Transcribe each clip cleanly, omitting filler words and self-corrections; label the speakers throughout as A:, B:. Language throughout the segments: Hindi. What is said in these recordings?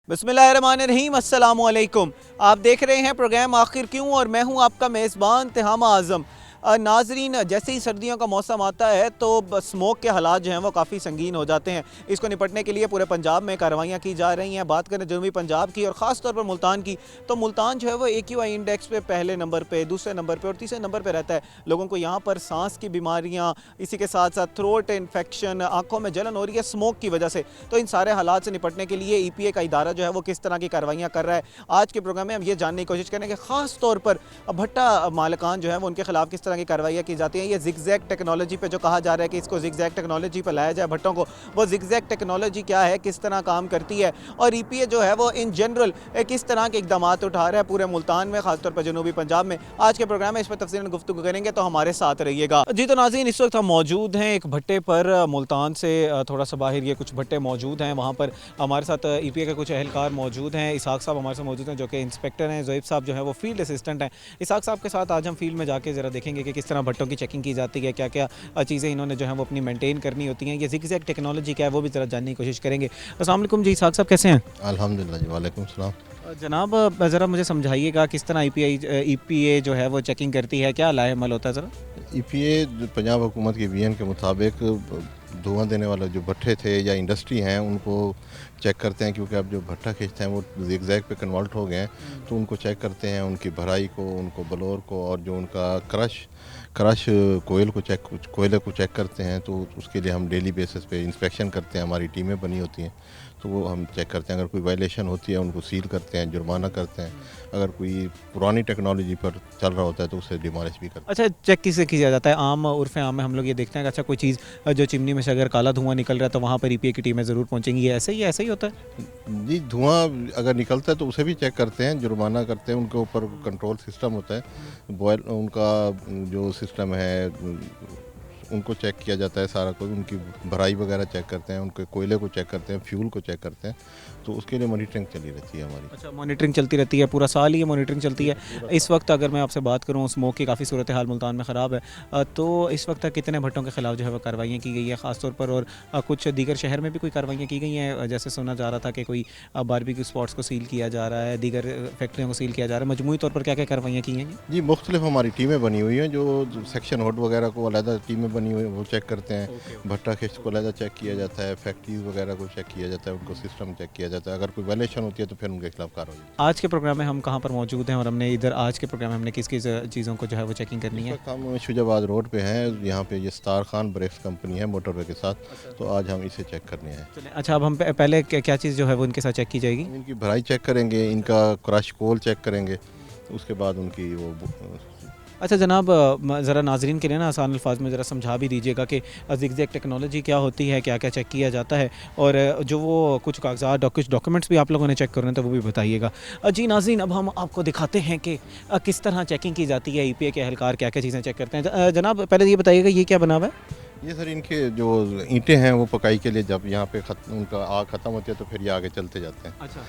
A: बिस्मिल्लाहिर्रहमानिर्रहीम, अस्सलामु अलैकुम। आप देख रहे हैं प्रोग्राम आखिर क्यों और मैं हूं आपका मेज़बान तिहामा आज़म। नाजरीन, जैसे ही सर्दियों का मौसम आता है तो स्मोक के हालात जो हैं वो काफ़ी संगीन हो जाते हैं। इसको निपटने के लिए पूरे पंजाब में कार्रवाइयाँ की जा रही हैं। बात करें जनूबी पंजाब की और ख़ास तौर पर मुल्तान की, तो मुल्तान जो है वो AQI इंडेक्स पे पहले नंबर पे, दूसरे नंबर पे और तीसरे नंबर पे रहता है। लोगों को यहाँ पर सांस की बीमारियाँ, इसी के साथ साथ थ्रोट इन्फेक्शन, आँखों में जलन हो रही है स्मोक की वजह से। तो इन सारे हालात से निपटने के लिए EPA का इदारा जो है वो किस तरह की कार्रवाइयाँ कर रहा है, आज के प्रोग्राम में हम ये जानने की कोशिश करेंगे। ख़ास तौर पर भट्टा मालिकान जो है वो उनके खिलाफ किस तरह की कार्रवाइयाँ की जाती हैं। ये जिगजैग टेक्नोलॉजी पे जो कहा जा रहा है कि इसको जिगजैग टेक्नोलॉजी पर लाया जाए भट्टों को, वो जिगजैग टेक्नोलॉजी क्या है, किस तरह काम करती है और EPA जो है वो इन जनरल किस तरह के इकदाम उठा रहा है पूरे मुल्तान में, खासतौर पर जनूबी पंजाब में। आज के प्रोग्राम में इस पर तफसीलन गुफ्तगू करेंगे, तो हमारे साथ रहिएगा जी। तो नाज़रीन, इस वक्त हम मौजूद हैं एक भट्टे पर, मुल्तान से थोड़ा सा बाहर ये कुछ भट्टे मौजूद हैं। वहाँ पर हमारे साथ EPA के कुछ अहलकार मौजूद हैं। इसाक साहब हमारे साथ मौजूद हैं जो कि इंस्पेक्टर हैं। ज़ोएब साहब जो है वो फील्ड असिस्टेंट हैं। इसाक साहब के साथ आज हम फील्ड में जाके ज़रा देखेंगे कि किस तरह भट्टों की चेकिंग की जाती है, क्या क्या चीज़ें इन्होंने जो है वो अपनी मेंटेन करनी होती हैं। ये ज़िगज़ैग टेक्नोलॉजी क्या है वो भी ज़रा जानने की कोशिश करेंगे। अस्सलाम वालेकुम जी, इसाक साहब कैसे हैं?
B: अल्हम्दुलिल्लाह जी, वालेकुम सलाम।
A: जनाब, ज़रा मुझे समझाइएगा किस तरह EPA जो है वो चेकिंग करती है, क्या लाहेमल होता है ज़रा?
B: EPA पंजाब हुकूमत के बीएन के मुताबिक धुआं देने वाले जो भट्टे थे या इंडस्ट्री हैं उनको चेक करते हैं, क्योंकि अब जो भट्टा खींचते हैं वो ज़िगज़ैग पे कन्वर्ट हो गए हैं। तो उनको चेक करते हैं, उनकी भराई को, उनको बलोर को, और जो उनका क्रश कोयले को चेक करते हैं। तो उसके लिए हम डेली बेसिस पे इंस्पेक्शन करते हैं, हमारी टीमें बनी होती हैं, तो वो हम चेक करते हैं। अगर कोई वायलेशन होती है उनको सील करते हैं, जुर्माना करते हैं। अगर कोई पुरानी टेक्नोलॉजी पर चल रहा होता है तो उसे डिमोलिश भी करते हैं।
A: अच्छा, चेक किसे किया जाता है? आम उर्फ़ आम में हम लोग ये देखते हैं कि अच्छा कोई चीज़ जो चिमनी में से अगर काला धुआं निकल रहा है तो वहाँ पर EPA की टीमें ज़रूर पहुँचेंगी। ये ऐसे ही होता है?
B: जी, धुआं अगर निकलता है तो उसे भी चेक करते हैं, जुर्माना करते हैं। उनके ऊपर कंट्रोल सिस्टम होता है, बॉयल उनका जो सिस्टम है उनको चेक किया जाता है सारा कुछ। उनकी भराई वगैरह चेक करते हैं, उनके कोयले को चेक करते हैं, फ्यूल को चेक करते हैं। तो उसके लिए मॉनिटरिंग चली रहती है हमारी।
A: अच्छा, मॉनिटरिंग चलती रहती है, पूरा साल ही ये मॉनिटरिंग चलती है। इस वक्त अगर मैं आपसे बात करूँ, स्मोक की काफ़ी सूरत हाल मुल्तान में ख़राब है, तो इस वक्त तक कितने भट्टों के खिलाफ जो है वो कार्रवाइयाँ की गई है ख़ास तौर पर, और कुछ दीगर शहर में भी कोई कार्रवाइयाँ की गई हैं? जैसे सुना जा रहा था कि कोई बारबेक्यू स्पॉट्स को सील किया जा रहा है, दीगर फैक्ट्रियों को सील किया जा रहा है। मजमूई तौर पर क्या क्या कार्रवाइयाँ की हैं?
B: जी, मुख्तलिफ हमारी टीमें बनी हुई हैं, जो सेक्शन हेड वगैरह को अलहदा टीमें बनी हुई हैं, वो चेक करते हैं। भट्टा खिस्त को अलहदा चेक किया जाता है, फैक्ट्रीज वगैरह को चेक किया जाता है, उनको सिस्टम चेक किया जाता है। अगर कोई वायलेशन होती है तो फिर उनके खिलाफ कार्रवाई।
A: आज के प्रोग्राम में हम कहाँ पर मौजूद हैं और हमने इधर आज के प्रोग्राम में हमने किस किस चीज़ों को जो है वो चेकिंग करनी है?
B: हम शुजाबाद रोड पे हैं, यहाँ पे ये स्टार खान ब्रेक्स कंपनी है मोटरवे के साथ। तो आज हम इसे चेक करने हैं।
A: चलें, अच्छा, अब हम पहले क्या चीज़ जो है वो इनके साथ चेक की जाएगी?
B: इनकी भराई चेक करेंगे, इनका क्रश कोल चेक करेंगे, उसके बाद उनकी वो
A: अच्छा जनाब, ज़रा नाजरीन के लिए ना आसान अल्फाज में ज़रा समझा भी दीजिएगा कि ज़िगज़ैग टेक्नोलॉजी क्या होती है, क्या क्या चेक किया जाता है, और जो वो कुछ कागजात कुछ डॉक्यूमेंट्स भी आप लोगों ने चेक करने तो वो भी बताइएगा। जी नाज़रीन, अब हम आपको दिखाते हैं कि किस तरह चेकिंग की जाती है, EPA के अहलकार क्या क्या चीज़ें चेक करते हैं। जनाब, पहले ये बताइएगा ये क्या बना हुआ है?
B: ये सर इनके जो ईंटें हैं वो पकाई के लिए जब यहाँ पे उनका आग ख़त्म होती है तो फिर ये आगे चलते जाते हैं।
A: अच्छा,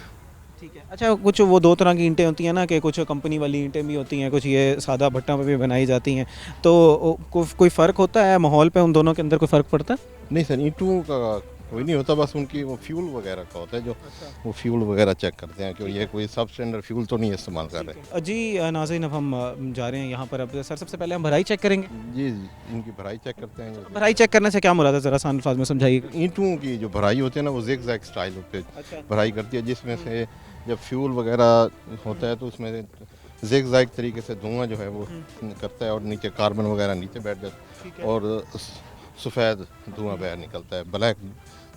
A: ठीक है। अच्छा, कुछ वो दो तरह की ईंटें होती हैं ना, कि कुछ कंपनी वाली ईंटें भी होती हैं, कुछ ये सादा भट्टा पे भी बनाई जाती हैं, तो कोई फ़र्क होता है माहौल पे, उन दोनों के अंदर कोई फ़र्क पड़ता है?
B: नहीं सर, ईंटों का कोई नहीं होता, बस उनकी वो फ्यूल वगैरह का होता है, जो वो फ्यूल वगैरह चेक करते हैं कि ये कोई सब स्टैंडर्ड फ्यूल तो नहीं इस्तेमाल कर रहे।
A: जी नाज़रीन, अब हम जा रहे हैं यहाँ पर। अब सर सबसे पहले हम भराई चेक करेंगे।
B: जी जी, इनकी भराई चेक करते हैं।
A: भराई चेक करने से क्या मुराद है, ज़रा आसान अल्फाज में समझाइए।
B: ईंटों की जो भराई होती है ना वो ज़िगज़ैग स्टाइल पे
A: अच्छा,
B: भराई करती है, जिसमें से जब फ्यूल वगैरह होता है तो उसमें ज़िगज़ैग तरीके से धुआं जो है वो करता है, और नीचे कार्बन वगैरह नीचे बैठ जाता है, और सफ़ेद धुआं बाहर निकलता है, ब्लैक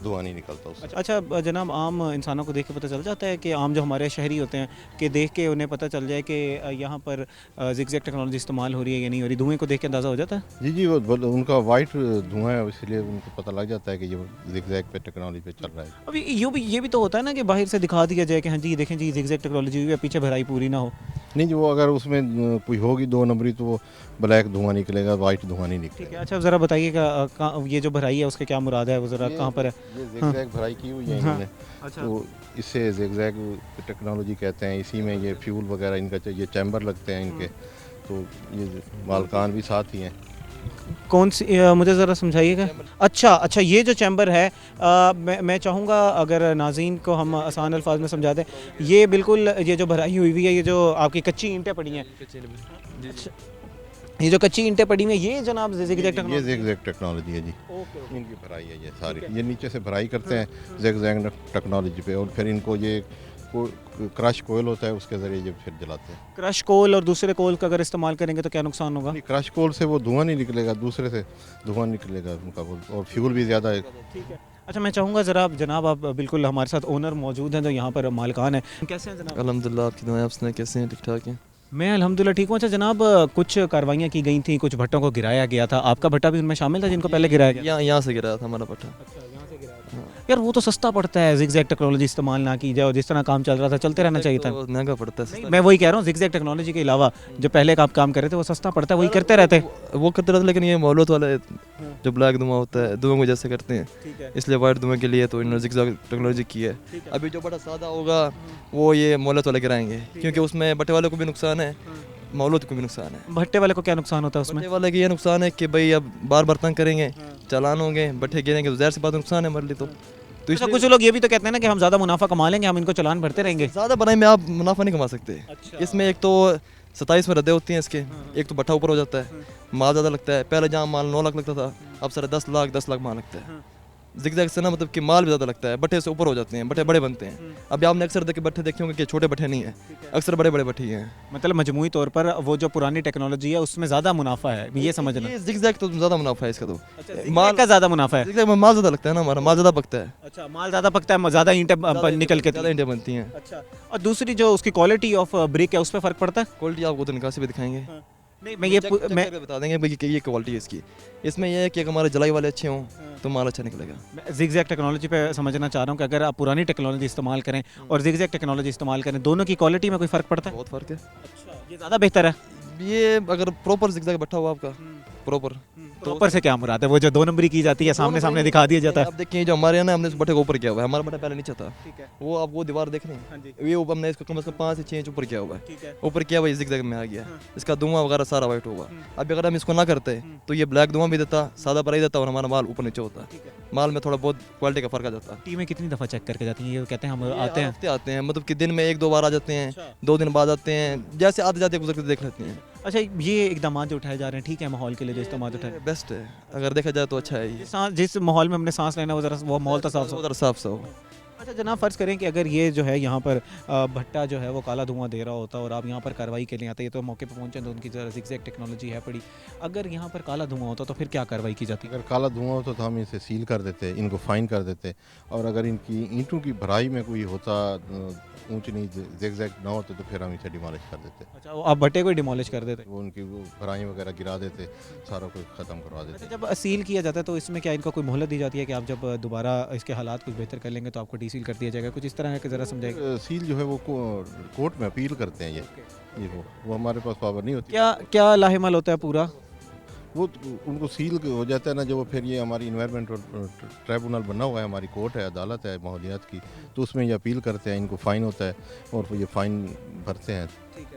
B: धुआं नहीं निकलता उससे।
A: अच्छा जनाब, आम इंसानों को देख के पता चल जाता है कि आम जो हमारे शहरी होते हैं, कि देख के उन्हें पता चल जाए कि यहाँ पर ज़िगज़ैग टेक्नोलॉजी इस्तेमाल हो रही है या नहीं हो रही? धुएँ को देख के अंदाज़ा हो जाता है?
B: जी जी, वो उनका वाइट धुआं है, इसलिए उनको पता लग जाता है कि ये ज़िगज़ैग पे टेक्नोलॉजी पे चल रहा है।
A: अभी ये भी तो होता है ना कि बाहर से दिखा दिया जाए कि हाँ जी ये देखें जी ज़िगज़ैग टेक्नोलॉजी हुई है, पीछे भराई पूरी ना हो।
B: नहीं जी, वो अगर उसमें कोई होगी दो नंबरी तो वो ब्लैक धुआं निकलेगा, वाइट धुआं नहीं
A: ठीक है।
B: निकलेगा।
A: अच्छा, ज़रा बताइएगा ये जो भराई है उसके क्या मुराद है, वो ज़रा कहाँ पर है?
B: ये ज़िगज़ैग भराई की हुई है
A: हाँ,
B: इन्होंने।
A: अच्छा।
B: तो इसे ज़िगज़ैग टेक्नोलॉजी कहते हैं। इसी में ये फ्यूल वगैरह इनका ये चैम्बर लगते हैं इनके। तो ये मालकान भी साथ ही हैं।
A: कौन सी मुझे ज़रा समझाइएगा। अच्छा अच्छा, ये जो चैम्बर है मैं चाहूँगा अगर नाज़रीन को हम आसान अल्फाज में समझा दें। ये बिल्कुल ये जो भराई हुई हुई है, ये जो आपकी कच्ची ईंटें पड़ी हैं, अच्छा, ये जो कच्ची ईंटें पड़ी हुई हैं ये जनाब ज़िगज़ैग
B: ये
A: टेक्नोलॉजी
B: ज़िगज़ैग टेक्नोलॉजी है जी।
A: ओके ओके
B: इनकी भराई है ये सारी, ये नीचे से भराई करते हैं ज़िगज़ैग टेक्नोलॉजी पे, और फिर इनको ये को क्रश कोयल होता है, उसके ज़रिए ये फिर जलाते हैं।
A: क्रश कोल और दूसरे कोल का अगर इस्तेमाल करेंगे तो क्या नुकसान होगा?
B: नहीं, क्रश कोल से वो धुआं नहीं निकलेगा, दूसरे से धुआं निकलेगा उनका वो, और फ्यूल भी ज़्यादा है।
A: ठीक है। अच्छा, मैं चाहूँगा ज़रा जनाब आप बिल्कुल हमारे साथ ओनर मौजूद हैं जो यहाँ पर मालिकान हैं। कैसे हैं जनाब?
C: अल्हम्दुलिल्लाह, आपकी दुआएं, आप सुनाएं कैसे हैं? ठीक ठाक हैं।
A: मैं अल्हम्दुलिल्लाह ठीक हूँ। अच्छा जनाब, कुछ कार्रवाइयाँ की गई थी, कुछ भट्टों को गिराया गया था, आपका भट्टा भी उनमें शामिल था जिनको पहले गिराया गया?
C: यहाँ से गिराया था हमारा पट्टा।
A: अच्छा, यहाँ से गिराया था। यार वो तो सस्ता पड़ता है, ज़िगज़ैग टेक्नोलॉजी इस्तेमाल ना की जाए और जिस तरह काम चल रहा था चलते रहना चाहिए था।
C: तो महंगा पड़ता
A: नहीं,
C: है।
A: मैं वही कह रहा हूँ, ज़िगज़ैग टेक्नोलॉजी के अलावा जो पहले का आप काम कर रहे थे वो सस्ता पड़ता है, वही करते रहते।
C: वो करते रहते, लेकिन ये मोहलत वाला जो ब्लैक धुआं होता है, धुआं को जैसे करते हैं,
A: ठीक है।
C: इसलिए वाइट धुआं के लिए तो इन्होंने ज़िगज़ैग टेक्नोलॉजी की है। अभी जो बड़ा सादा होगा वो ये मोहलत वाला गिराएंगे, क्योंकि उसमें बट्टे वाले को भी नुकसान है, मोहलत को भी नुकसान है।
A: भट्टे वाले को क्या नुकसान होता है उसमें?
C: बट्टे वाले के ये नुकसान है कि भाई अब बार बार तंग करेंगे, चालान होंगे, बट्टे गिरेंगे तो ज़ाहिर सी बात नुकसान है हमारे लिए। तो
A: अच्छा, कुछ लोग ये भी तो कहते हैं ना कि हम ज़्यादा मुनाफा कमा लेंगे, हम इनको चालान भरते रहेंगे।
C: ज़्यादा बनाई में आप मुनाफा नहीं कमा सकते।
A: अच्छा।
C: इसमें एक तो 27 में रद्दे होती हैं इसके, एक तो भट्ठा ऊपर हो जाता है, माल ज़्यादा लगता है। पहले जहाँ माल 9 लाख लगता था, अब सारे 10 लाख माल लगता है। ज़िगज़ैग से ना मतलब कि माल भी ज़्यादा लगता है, भट्टे से ऊपर हो जाते हैं, भट्टे बड़े बनते हैं। अभी आपने अक्सर देखे भट्टे देखे होंगे कि छोटे भट्टे नहीं है, अक्सर बड़े बड़े भट्टे ही हैं।
A: मतलब मजमूई तौर पर वो जो पुरानी टेक्नोलॉजी है उसमें ज़्यादा मुनाफा है, ये समझना।
C: ये ज़िगज़ैग तो ज़्यादा मुनाफा है इसका तो।
A: माल का ज़्यादा मुनाफा है।
C: ज़िगज़ैग में माल ज़्यादा लगता है ना, हमारा माल ज़्यादा पकता है,
A: अच्छा, माल ज़्यादा पकता है, ज़्यादा ईंटें निकल के।
C: ज़्यादा ईंटें बनती हैं।
A: अच्छा, और दूसरी जो उसकी क्वालिटी ऑफ ब्रिक है उस पर फ़र्क पड़ता है?
C: क्वालिटी आपको तो निकासी भी दिखाएंगे।
A: नहीं, मैं ये मैं
C: बता देंगे भाई कि ये क्वालिटी है इसकी। इसमें यह है कि अगर हमारे जलाई वाले अच्छे हों तो माल अच्छा निकलेगा।
A: ज़िगज़ैग टेक्नोलॉजी पे समझना चाह रहा हूँ कि अगर आप पुरानी टेक्नोलॉजी इस्तेमाल करें और ज़िगज़ैग टेक्नोलॉजी इस्तेमाल करें, दोनों की क्वालिटी में कोई फ़र्क पड़ता है?
C: बहुत फ़र्क है।
A: अच्छा, ये ज़्यादा बेहतर है।
C: ये अगर प्रॉपर ज़िगज़ैग बैठा हुआ आपका प्रॉपर,
A: प्रॉपर से क्या मुराद है? वो जो 2 नंबरी की जाती है, सामने सामने दिखा दिया जाता है।
C: अब देखिए जो हमारे यहाँ ना, हमने इस बट्टे को ऊपर किया हुआ है, हमारा बट्टा पहले नीचे था।
A: ठीक है।
C: वो आप वो दीवार देख रहे
A: हाँ जी।
C: हैं, ये ऊपर हमने इसको कम से कम 5 से 6 इंच ऊपर किया हुआ है।
A: ठीक है।
C: ऊपर किया हुआ ये ज़िगज़ैग में आ गया, इसका धुआं वगैरह सारा वाइट होगा। अभी अगर हम इसको ना करते तो ये ब्लैक धुआं भी देता, सादा भरा ही देता, और हमारा माल ऊपर नीचे होता। माल में थोड़ा बहुत क्वालिटी का फ़र्क आ जाता।
A: टीमें कितनी दफ़ा चेक करके जाती हैं? ये कहते हैं हम आते हैं।
C: हफ्ते आते हैं, मतलब कि दिन में 1-2 बार आ जाते हैं,
A: अच्छा।
C: 2 दिन बाद आते हैं, जैसे आते जाते गुजर के देख लेते हैं।
A: अच्छा, ये इकदाम जो उठाए जा रहे हैं, ठीक है, माहौल के लिए जो इस्तेमाल उठाए,
C: बेस्ट है, अगर देखा जाए तो अच्छा है ये।
A: जिस माहौल में हमने सांस लेना, वो ज़रा वो माहौल तो साफ
C: उधर साफ हो।
A: अच्छा जनाब, फ़र्ज़ करें कि अगर ये जो है यहाँ पर भट्टा जो है वो काला धुआं दे रहा होता और आप यहाँ पर कार्रवाई के लिए आते, ये तो मौके पर पहुँचे तो उनकी ज़रा ज़िगज़ैग टेक्नोलॉजी है पड़ी, अगर यहाँ पर काला धुआं होता तो फिर क्या कार्रवाई की जाती?
B: अगर काला धुआं होता तो हम इसे सील कर देते, इनको फाइन कर देते, और अगर इनकी ईंटों की भराई में कोई होता ऊंच नीच ज़िगज़ैग ना होते तो फिर हम इसे डिमोलिश कर देते।
A: अच्छा, वो आप भट्टे को ही डिमोलिश कर देते?
B: वो उनकी वो भराई वगैरह गिरा देते, सारा कुछ ख़त्म करवा देते।
A: अच्छा, जब सील किया जाता है तो इसमें क्या इनको कोई मोहलत दी जाती है कि आप जब दोबारा इसके हालात कुछ बेहतर कर लेंगे तो आपको डीसील कर दिया जाएगा, कुछ इस तरह है कि ज़रा समझाइए?
B: सील जो है वो कोर्ट में अपील करते हैं ये वो हमारे पास पावर नहीं होती।
A: क्या क्या लाहेमल होता है पूरा?
B: वो उनको सील हो जाता है ना, जब वो फिर ये हमारी इन्वायरमेंट ट्राइब्यूनल बना हुआ है, हमारी कोर्ट है, अदालत है माहौलियात की, तो उसमें ये अपील करते हैं, इनको फ़ाइन होता है और वो ये फ़ाइन भरते हैं।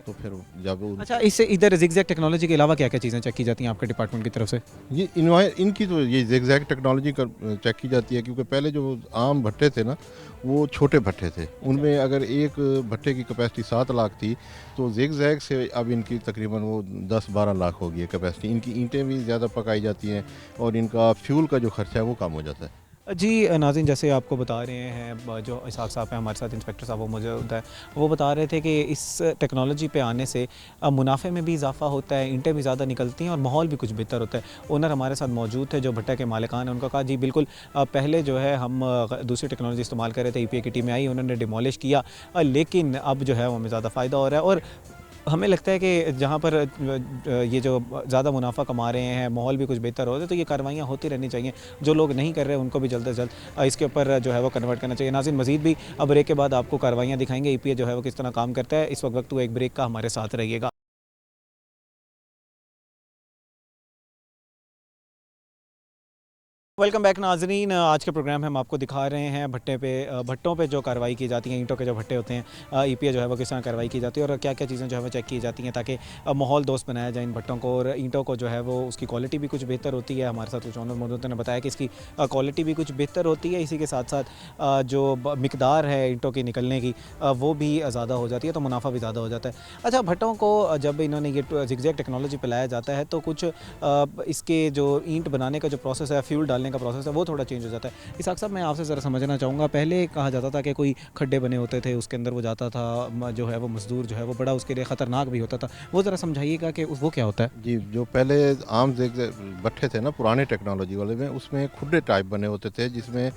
B: तो फिर जब
A: अच्छा, इससे इधर ज़िगज़ैग टेक्नोलॉजी के अलावा क्या क्या चीज़ें चेक की जाती हैं आपके डिपार्टमेंट की तरफ से?
B: ये इनकी तो ये ज़िगज़ैग टेक्नोलॉजी चेक की जाती है, क्योंकि पहले जो आम भट्टे थे ना वो छोटे भट्टे थे, उनमें अगर एक भट्टे की कैपेसिटी 7 लाख थी, तो ज़िगज़ैग से अब इनकी तकरीबन वो 10-12 लाख हो गई है कैपेसिटी। इनकी ईंटें भी ज़्यादा पकाई जाती हैं और इनका फ्यूल का जो खर्चा है वो कम हो जाता है।
A: जी नाज़रीन, जैसे आपको बता रहे हैं जो इसहाक़ साहब हैं हमारे साथ, इंस्पेक्टर साहब वो मौजूद है, वो बता रहे थे कि इस टेक्नोलॉजी पे आने से मुनाफे में भी इजाफा होता है, ईंटें भी ज़्यादा निकलती हैं और माहौल भी कुछ बेहतर होता है। ओनर हमारे साथ मौजूद थे जो भट्टा के मालिकान हैं, उनका कहा जी बिल्कुल, पहले जो है हम दूसरी टेक्नोलॉजी इस्तेमाल कर रहे थे, EPA की टीमें आई, उन्होंने डिमोलिश किया, लेकिन अब जो है वो हमें ज़्यादा फ़ायदा हो रहा है और हमें लगता है कि जहाँ पर ये जो ज़्यादा मुनाफा कमा रहे हैं, माहौल भी कुछ बेहतर हो रहा है, तो ये कार्रवाइयाँ होती रहनी चाहिए। जो लोग नहीं कर रहे उनको भी जल्द से जल्द इसके ऊपर जो है वो कन्वर्ट करना चाहिए। नाज़रीन, मज़ीद भी अब ब्रेक के बाद आपको कार्रवाइयाँ दिखाएंगे, EPA जो है वो किस तरह काम करता है। इस वक्त तो एक ब्रेक का हमारे साथ रहिएगा। वेलकम बैक नाजरीन। आज के प्रोग्राम में हम आपको दिखा रहे हैं भट्टों पे जो कार्रवाई की जाती है, ईंटों के जो भट्टे होते हैं, ईपीए जो है वो किस तरह कार्रवाई की जाती है और क्या क्या चीज़ें जो है वो चेक की जाती हैं ताकि माहौल दोस्त बनाया जाए इन भट्टों को। और ईंटों को जो है वो उसकी क्वालिटी भी कुछ बेहतर होती है। हमारे साथ कुछ ऑनर मौजूद ने बताया कि इसकी क्वालिटी भी कुछ बेहतर होती है, इसी के साथ साथ जो मिकदार है ईंटों की निकलने की वो भी ज़्यादा हो जाती है, तो मुनाफा भी ज़्यादा हो जाता है। अच्छा, भट्टों को जब इन्होंने ये ज़िगज़ैग टेक्नोलॉजी पे लाया जाता है तो कुछ इसके जो ईंट बनाने का जो प्रोसेस है, फ्यूल डालने का प्रोसेस है, वो थोड़ा चेंज हो जाता है। इसहाक साहब, मैं आपसे ज़रा समझना चाहूँगा, पहले कहा जाता था कि कोई खड्डे बने होते थे, उसके अंदर वो जाता था, जो है वो मज़दूर जो है वो बड़ा उसके लिए ख़तरनाक भी होता था, वो ज़रा समझाइएगा कि वो क्या होता है।
B: जी, जो पहले आम भट्ठे थे ना पुराने टेक्नोलॉजी वाले में, उसमें खुड्डे टाइप बने होते थे जिसमें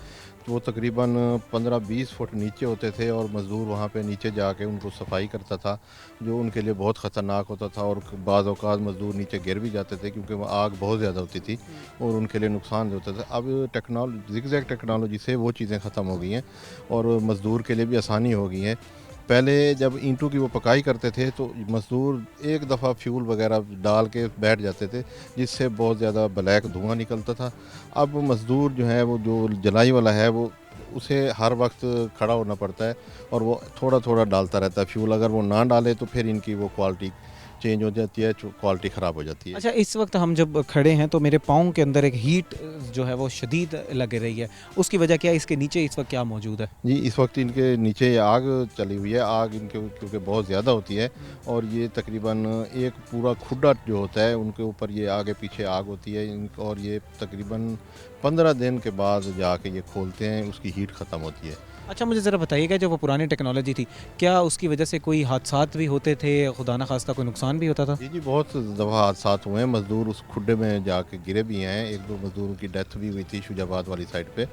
B: वो तकरीबन 15-20 फुट नीचे होते थे और मज़दूर वहाँ पे नीचे जाके उनको सफाई करता था, जो उनके लिए बहुत ख़तरनाक होता था और बाज़ औक़ात मज़दूर नीचे गिर भी जाते थे क्योंकि वह आग बहुत ज़्यादा होती थी और उनके लिए नुकसान होता था। अब ज़िगज़ैग टेक्नोलॉजी से वो चीज़ें ख़त्म हो गई हैं और मज़दूर के लिए भी आसानी हो गई है। पहले जब ईंटों की वो पकाई करते थे तो मज़दूर एक दफ़ा फ्यूल वगैरह डाल के बैठ जाते थे जिससे बहुत ज़्यादा ब्लैक धुआं निकलता था। अब मज़दूर जो है वो जो जलाई वाला है वो उसे हर वक्त खड़ा होना पड़ता है और वो थोड़ा थोड़ा डालता रहता है फ्यूल। अगर वो ना डाले तो फिर इनकी वो क्वालिटी चेंज हो जाती है, क्वालिटी ख़राब हो जाती है।
A: अच्छा, इस वक्त हम जब खड़े हैं तो मेरे पाँव के अंदर एक हीट जो है वो शदीद लग रही है, उसकी वजह क्या है? इसके नीचे इस वक्त क्या मौजूद है?
B: जी, इस वक्त इनके नीचे आग चली हुई है। आग इनके क्योंकि बहुत ज़्यादा होती है और ये तकरीबन एक पूरा खुड्डा जो होता है उनके ऊपर ये आगे पीछे आग होती है और ये तकरीबन 15 दिन के बाद जाके ये खोलते हैं, उसकी हीट ख़त्म होती है।
A: अच्छा, मुझे ज़रा बताइएगा, जो वो पुरानी टेक्नोलॉजी थी, क्या उसकी वजह से कोई हादसात भी होते थे, खुदा न खास्ता कोई नुकसान भी होता था?
B: जी, बहुत दफ़ा हादसात हुए हैं। मज़दूर उस खुड्डे में जाके गिरे भी हैं। 1-2 मज़दूरों की डेथ भी हुई थी शुजाबाद वाली साइड पे,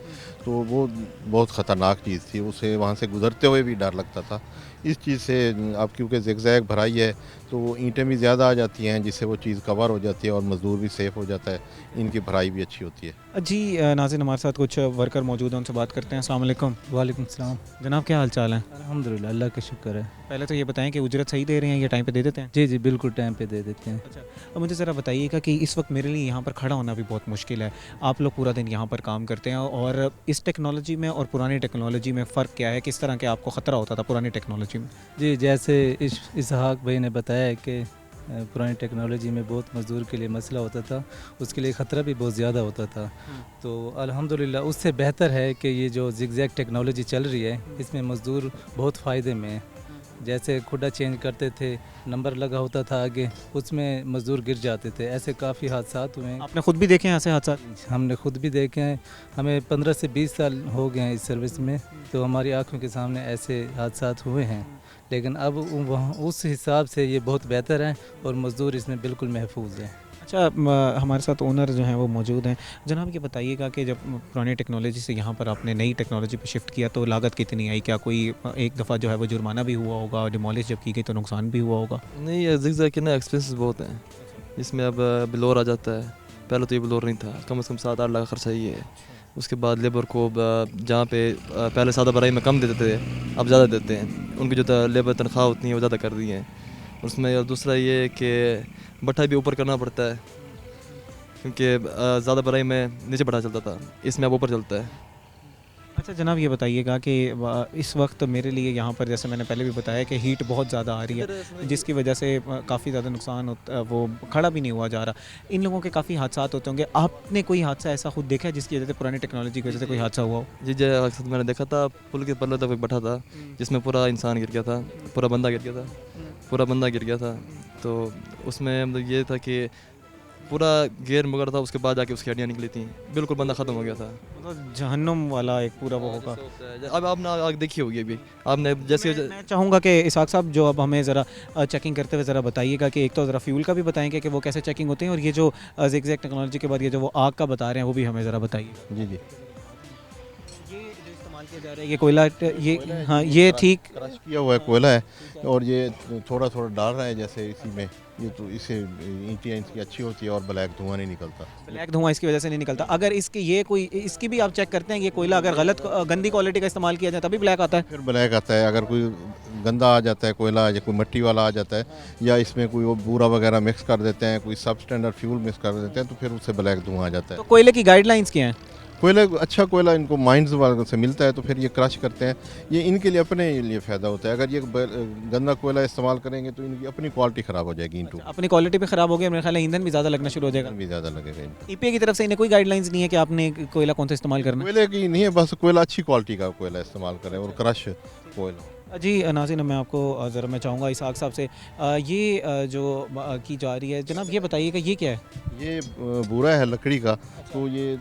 B: तो वो बहुत ख़तरनाक चीज़ थी। उसे वहाँ से गुज़रते हुए भी डर लगता था। इस चीज़ से अब क्योंकि ज़िगज़ैग भराई है तो ईंटें भी ज़्यादा आ जाती हैं जिससे वो चीज़ कवर हो जाती है और मज़दूर भी सेफ़ हो जाता है। इनकी भराई भी अच्छी होती है।
A: जी, नाज़रीन, हमारे साथ कुछ वर्कर मौजूद हैं, उनसे बात करते हैं। अस्सलाम वालेकुम।
D: वालेकुम सलाम।
A: जनाब, क्या हाल चाल है?
D: अल्हम्दुलिल्लाह, अल्लाह का शुक्र है।
A: पहले तो ये बताएं कि उजरत सही दे रहे हैं, ये टाइम पे दे देते हैं?
D: जी जी, बिल्कुल टाइम पे दे देते हैं।
A: अच्छा, अब मुझे ज़रा बताइएगा कि इस वक्त मेरे लिए यहाँ पर खड़ा होना भी बहुत मुश्किल है। आप लोग पूरा दिन यहाँ पर काम करते हैं और इस टेक्नोलॉजी में और पुरानी टेक्नोलॉजी में फ़र्क क्या है? किस तरह के आपको ख़तरा होता था पुरानी टेक्नोलॉजी में?
D: जी, जैसे इसहाक भाई ने बताया कि पुरानी टेक्नोलॉजी में बहुत मज़दूर के लिए मसला होता था, उसके लिए ख़तरा भी बहुत ज़्यादा होता था। तो अल्हम्दुलिल्लाह उससे बेहतर है कि ये जो ज़िगज़ैग टेक्नोलॉजी चल रही है इसमें मज़दूर बहुत फ़ायदे में है। जैसे खुड्डा चेंज करते थे, नंबर लगा होता था आगे, उसमें मज़दूर गिर जाते थे। ऐसे काफ़ी हादसात हुए हैं।
A: आपने खुद भी देखे हैं ऐसे हादसा?
D: हमने खुद भी देखे हैं। हमें 15 से 20 साल हो गए हैं इस सर्विस में, तो हमारी आँखों के सामने ऐसे हादसात हुए हैं। लेकिन अब वहाँ उस हिसाब से ये बहुत बेहतर है और मज़दूर इसमें बिल्कुल महफूज हैं।
A: अच्छा, हमारे साथ ओनर जो हैं वो मौजूद हैं। जनाब, ये बताइएगा कि जब पुरानी टेक्नोलॉजी से यहाँ पर आपने नई टेक्नोलॉजी पे शिफ्ट किया तो लागत कितनी आई? क्या कोई एक दफ़ा जो है वो जुर्माना भी हुआ होगा, डिमोलिश जब की गई तो नुकसान भी हुआ होगा?
C: नहीं, ये ज़िगज़ैग के ना एक्सपेंसेस बहुत हैं, इसमें अब ब्लोर आ जाता है। पहले तो ये ब्लोर नहीं था, कम से कम 7-8 लाख खर्चा ही है। उसके बाद लेबर को जहाँ पे पहले सादा भराई में कम देते थे अब ज़्यादा देते हैं। उनकी जो लेबर तनख्वाह होती है वो ज़्यादा कर दी हैं उसमें। और दूसरा ये कि भट्ठा भी ऊपर करना पड़ता है क्योंकि ज़्यादा भराई में नीचे भट्ठा चलता था, इसमें अब ऊपर चलता है।
A: अच्छा जनाब, ये बताइएगा कि इस वक्त मेरे लिए यहाँ पर, जैसे मैंने पहले भी बताया, कि हीट बहुत ज़्यादा आ रही है जिसकी वजह से काफ़ी ज़्यादा नुकसान होता, वो खड़ा भी नहीं हुआ जा रहा। इन लोगों के काफ़ी हादसात होते होंगे। आपने कोई हादसा ऐसा खुद देखा है जिसकी वजह से, पुरानी टेक्नोलॉजी की वजह से कोई हादसा हुआ हो?
C: जी जी, अक्सर मैंने देखा था, पुल के पल्ले तक एक भट्ठा था जिसमें पूरा इंसान गिर गया था, पूरा बंदा गिर गया था, पूरा बंदा गिर गया था। तो उसमें मतलब ये था कि पूरा गेयर मगर था, उसके बाद जाके उसकी हड्डियाँ निकली थी, बिल्कुल बंदा ख़त्म हो गया था।
A: मतलब जहन्नुम वाला एक पूरा वो होगा।
C: अब आपने आग देखी होगी अभी आपने, जैसे
A: मैं चाहूँगा कि इसहाक साहब जो अब हमें ज़रा चेकिंग करते हुए ज़रा बताइएगा कि एक तो ज़रा फ्यूल का भी बताएंगे कि वो कैसे चेकिंग होते हैं, और ये जो ज़िगज़ैग टेक्नोलॉजी के बाद ये जो वो आग का बता रहे हैं वो भी हमें ज़रा बताइए।
B: जी जी,
A: ये जो इस्तेमाल किया जा रहा है ये कोयला ये, हाँ ये ठीक
B: क्रश किया हुआ है कोयला है, और ये थोड़ा थोड़ा डाल रहा है जैसे इसी में, ये तो इससे ईंटें इसकी अच्छी होती है और ब्लैक धुआं नहीं निकलता।
A: ब्लैक धुआं इसकी वजह से नहीं निकलता। अगर इसकी ये कोई इसकी भी आप चेक करते हैं कि ये कोयला अगर गलत गंदी क्वालिटी का इस्तेमाल किया जाए तभी ब्लैक आता है?
B: फिर ब्लैक आता है, अगर कोई गंदा आ जाता है कोयला या कोई मिट्टी वाला आ जाता है, या इसमें कोई वो बूरा वगैरह मिक्स कर देते हैं, कोई सब स्टैंडर्ड फ्यूल मिक्स कर देते हैं, तो फिर उससे ब्लैक धुआं आ जाता है।
A: तो कोयले की गाइडलाइंस क्या हैं?
B: कोयला अच्छा कोयला इनको माइंस वालों से मिलता है, तो फिर ये क्रश करते हैं, ये इनके लिए अपने लिए फ़ायदा होता है। अगर ये गंदा कोयला इस्तेमाल करेंगे तो इनकी अपनी क्वालिटी ख़राब हो जाएगी ईंटों की,
A: अपनी क्वालिटी भी ख़राब हो गया, मेरे ख्याल है ईंधन भी ज़्यादा लगना शुरू हो जाएगा।
B: भी ज़्यादा लगेगा इनको।
A: ईपीए की तरफ से इन्हें कोई गाइडलाइंस नहीं है कि आपने कोयला कौन सा इस्तेमाल करना है?
B: कोयले की नहीं है, बस कोयला अच्छी क्वालिटी का कोयला इस्तेमाल करें और क्रश कोयला।
A: जी नाज़रीन, मैं आपको ज़रा मैं चाहूँगा इसहाक साहब से ये जो की जा रही है, जनाब ये बताइएगा ये क्या है?
B: ये बूरा है लकड़ी का, तो ये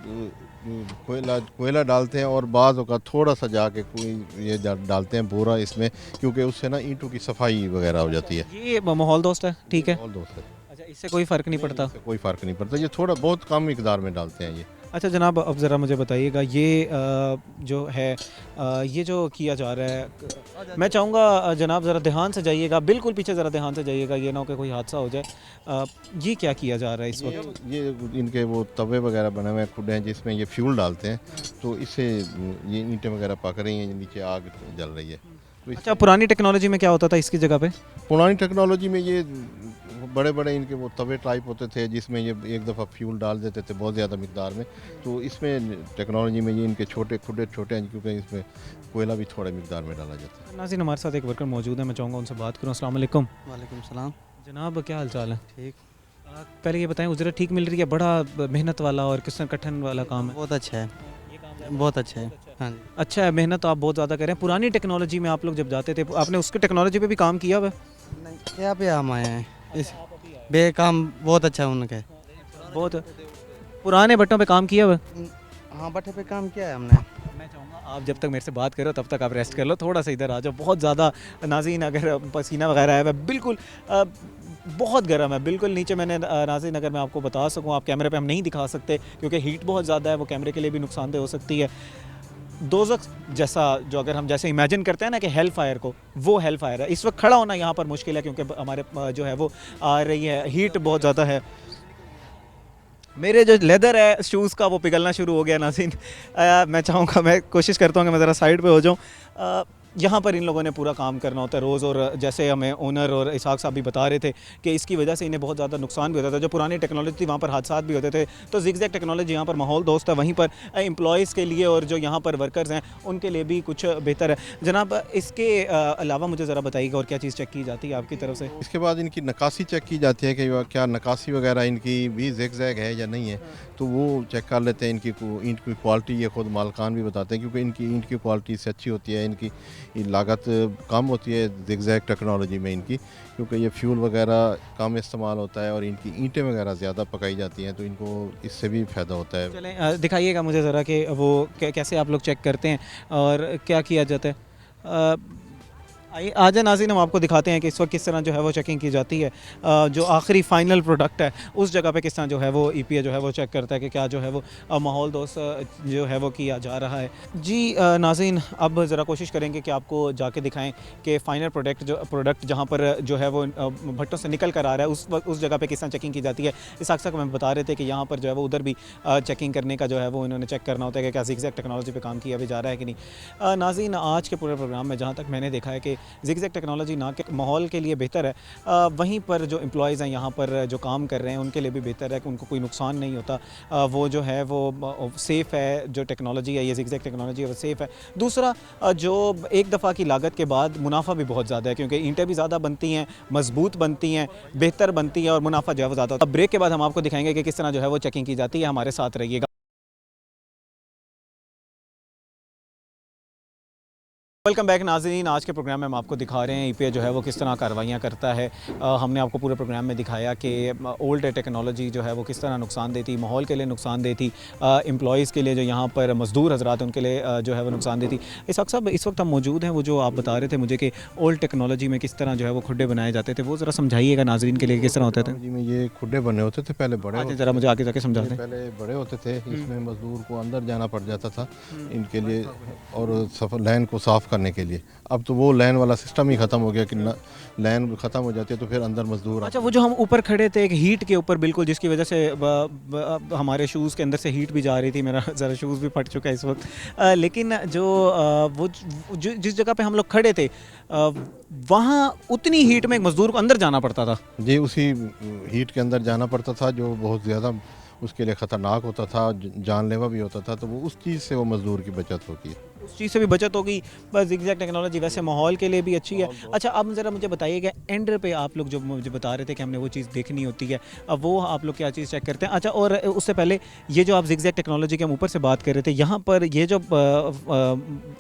B: कोयला डालते हैं, और बाज़ का थोड़ा सा जाके कोई ये डालते हैं बूरा इसमें, क्योंकि उससे ना ईंटों की सफाई वगैरह हो जाती है।
A: ये माहौल दोस्त है, ठीक है।
B: और दोस्त है,
A: अच्छा, इससे कोई फ़र्क नहीं पड़ता?
B: इससे कोई फ़र्क नहीं पड़ता, ये थोड़ा बहुत कम मिकदार में डालते हैं ये।
A: अच्छा जनाब, अब ज़रा मुझे बताइएगा ये जो है ये जो किया जा रहा है, मैं चाहूँगा जनाब ज़रा ध्यान से जाइएगा, बिल्कुल पीछे ज़रा ध्यान से जाइएगा, ये ना हो कि कोई हादसा हो जाए। ये क्या किया जा रहा है इस वक्त?
B: ये इनके वो तवे वगैरह बने हुए हैं, खुडे हैं, जिसमें ये फ्यूल डालते हैं, तो इससे ये ईंटें वगैरह पक रही हैं, नीचे आग जल रही है। तो
A: अच्छा, पुरानी टेक्नोलॉजी में क्या होता था इसकी जगह पे?
B: पुरानी टेक्नोलॉजी में ये बड़े बड़े इनके वो तवे टाइप होते थे, जिसमें ये एक दफ़ा फ्यूल डाल देते थे बहुत ज़्यादा मिकदार में, तो इसमें टेक्नोलॉजी में ये इनके छोटे खुडे छोटे हैं, क्योंकि इसमें कोयला भी थोड़े मिकदार में डाला जाता है।
A: नाज़रीन, हमारे साथ एक वर्कर मौजूद है, मैं चाहूँगा उनसे बात करूँ। अस्सलाम वालेकुम।
E: वालेकुम सलाम।
A: जनाब क्या हाल चाल है?
E: ठीक,
A: पहले ये बताएं, उजरत ठीक मिल रही है? बड़ा मेहनत वाला और किस कठिन वाला काम है?
E: बहुत अच्छा है,
A: ये काम
E: बहुत अच्छा है। हाँ जी।
A: अच्छा है, मेहनत तो आप बहुत ज़्यादा करें। पुरानी टेक्नोलॉजी में आप लोग जब जाते थे, आपने उसकी टेक्नोलॉजी पे भी काम किया हुआ है?
E: नहीं, यहाँ पे हम आए हैं, इस बे काम बहुत अच्छा है उनका।
A: बहुत पुराने भट्टों पे काम किया हुआ है?
E: हाँ, भट्टे पे काम किया है हमने।
A: मैं चाहूँगा आप जब तक मेरे से बात करो तब तक आप रेस्ट कर लो, थोड़ा सा इधर आ जाओ। बहुत ज़्यादा नाज़रीन, अगर पसीना वगैरह आया हुआ है, बिल्कुल बहुत गर्म है, बिल्कुल नीचे। मैंने नाज़रीन, अगर मैं आपको बता सकूँ, आप कैमरे पे हम नहीं दिखा सकते क्योंकि हीट बहुत ज़्यादा है, वो कैमरे के लिए भी नुकसानदेह हो सकती है। दोज़ख जैसा जो अगर हम जैसे इमेजिन करते हैं ना कि हेल फायर को, वो हेल फायर है। इस वक्त खड़ा होना यहाँ पर मुश्किल है क्योंकि हमारे जो है वो आ रही है, हीट बहुत ज़्यादा है। मेरे जो लेदर है शूज़ का वो पिघलना शुरू हो गया नाज़रीन। मैं चाहूँगा, मैं कोशिश करता हूँ कि मैं ज़रा साइड पे हो जाऊँ। यहाँ पर इन लोगों ने पूरा काम करना होता है रोज़, और जैसे हमें ओनर और इसहाक साहब भी बता रहे थे कि इसकी वजह से इन्हें बहुत ज़्यादा नुकसान भी होता था। जो पुरानी टेक्नोलॉजी थी वहाँ पर हादसा भी होते थे, तो ज़िगज़ैग टेक्नोलॉजी यहाँ पर माहौल दोस्त है, वहीं पर एम्प्लॉयज़ के लिए और जो यहाँ पर वर्कर्स हैं उनके लिए भी कुछ बेहतर है। जनाब, इसके अलावा मुझे ज़रा बताइएगा और क्या चीज़ चेक की जाती है आपकी तरफ से?
B: इसके बाद इनकी नकासी चेक की जाती है कि क्या नकासी वगैरह इनकी भी ज़िगज़ैग है या नहीं है, तो वो चेक कर लेते हैं। इनकी ईंट की क्वालिटी ये खुद मालकान भी बताते हैं, क्योंकि इनकी ईंट की क्वालिटी से अच्छी होती है, इनकी लागत कम होती है ज़िगज़ैग टेक्नोलॉजी में इनकी, क्योंकि ये फ्यूल वगैरह कम इस्तेमाल होता है और इनकी ईंटें वगैरह ज़्यादा पकाई जाती हैं, तो इनको इससे भी फ़ायदा होता है।
A: चलें दिखाइएगा मुझे ज़रा कि वो कैसे आप लोग चेक करते हैं और क्या किया जाता है। आइए आ जाए नाज़रीन, हम आपको दिखाते हैं कि इस वक्त किस तरह जो है वो चेकिंग की जाती है। जो आखिरी फ़ाइनल प्रोडक्ट है उस जगह पे किस तरह जो है वो ईपीए जो है वो चेक करता है कि क्या जो है वो माहौल दोस्त जो है वो किया जा रहा है। जी नाज़रीन, अब ज़रा कोशिश करेंगे कि आपको जाके दिखाएं कि फ़ाइनल प्रोडक्ट जहाँ पर जो है वो भट्टों से निकल कर आ रहा है उस जगह पर किस तरह चेकिंग की जाती है। इस अक्सर को मैं बता रहे थे कि यहाँ पर जो है वो उधर भी चेकिंग करने का जो है वो इन्होंने चेक करना होता है कि क्या ज़िगज़ैग टेक्नोलॉजी पर काम किया भी जा रहा है कि नहीं। नाज़रीन, आज के पूरे प्रोग्राम में जहाँ तक मैंने देखा है कि ज़िगज़ैग टेक्नोलॉजी ना कि माहौल के लिए बेहतर है, वहीं पर जो एम्प्लॉयज़ हैं यहाँ पर जो काम कर रहे हैं उनके लिए भी बेहतर है कि उनको कोई नुकसान नहीं होता। वो जो है वो सेफ़ है, जो टेक्नोलॉजी है ये ज़िगज़ैग टेक्नोलॉजी है वो सेफ़ है। दूसरा, जो एक दफ़ा की लागत के बाद मुनाफा भी बहुत ज़्यादा है, क्योंकि ईंटें भी ज़्यादा बनती हैं, मजबूत बनती हैं, बेहतर बनती हैं और मुनाफा जो है वो ज़्यादा होता है। ब्रेक के बाद हम आपको दिखाएंगे कि किस तरह जो है वो चेकिंग की जाती है। हमारे साथ रहिएगा। वेलकम बैक नाज़रीन। आज के प्रोग्राम में हम आपको दिखा रहे हैं ईपीए जो है वो किस तरह कार्रवाइयाँ करता है। हमने आपको पूरे प्रोग्राम में दिखाया कि ओल्ड टेक्नोलॉजी जो है वो किस तरह नुकसान देती, माहौल के लिए नुकसान देती, एम्प्लॉयज़ के लिए जो यहाँ पर मज़दूर हजरात उनके लिए जो है वो नुकसान देती। इस वक्त हम मौजूद हैं, वो जो आप बता रहे थे मुझे कि ओल्ड टेक्नोलॉजी में किस तरह जो है वो खुड्डे बनाए जाते थे, वो ज़रा समझाइएगा नाज़रीन के लिए किस तरह होते थे।
B: जी में ये खुड्डे बने होते थे पहले बड़े
A: आगे ज़रा मुझे आगे जाके समझा दें।
B: पहले बड़े होते थे, इसमें मजदूर को अंदर जाना पड़ जाता था इनके लिए और सफर लाइन को साफ़ करने के लिए। अब तो वो लाइन वाला सिस्टम ही ख़त्म हो गया कि लाइन ख़त्म हो जाती है तो फिर अंदर मजदूर
A: अच्छा, वो जो हम ऊपर खड़े थे एक हीट के ऊपर बिल्कुल, जिसकी वजह से हमारे शूज़ के अंदर से हीट भी जा रही थी, मेरा ज़रा शूज़ भी फट चुका है इस वक्त। लेकिन जो वो जिस जगह पे हम लोग खड़े थे वहाँ उतनी हीट में एक मज़दूर को अंदर जाना पड़ता था।
B: जी उसी हीट के अंदर जाना पड़ता था जो बहुत ज़्यादा उसके लिए ख़तरनाक होता था, जानलेवा भी होता था। तो वो उस चीज़ से वो मज़दूर की बचत होती है,
A: उस चीज़ से भी बचत होगी। बस ज़िगज़ैग टेक्नोलॉजी वैसे माहौल के लिए भी अच्छी है। अच्छा, अब ज़रा मुझे बताइएगा एंड पे आप लोग जो मुझे बता रहे थे कि हमने वो चीज़ देखनी होती है, अब वो आप लोग क्या चीज़ चेक करते हैं? अच्छा, और उससे पहले ये जो आप ज़िगज़ैग टेक्नोलॉजी के हम ऊपर से बात कर रहे थे, यहाँ पर ये जो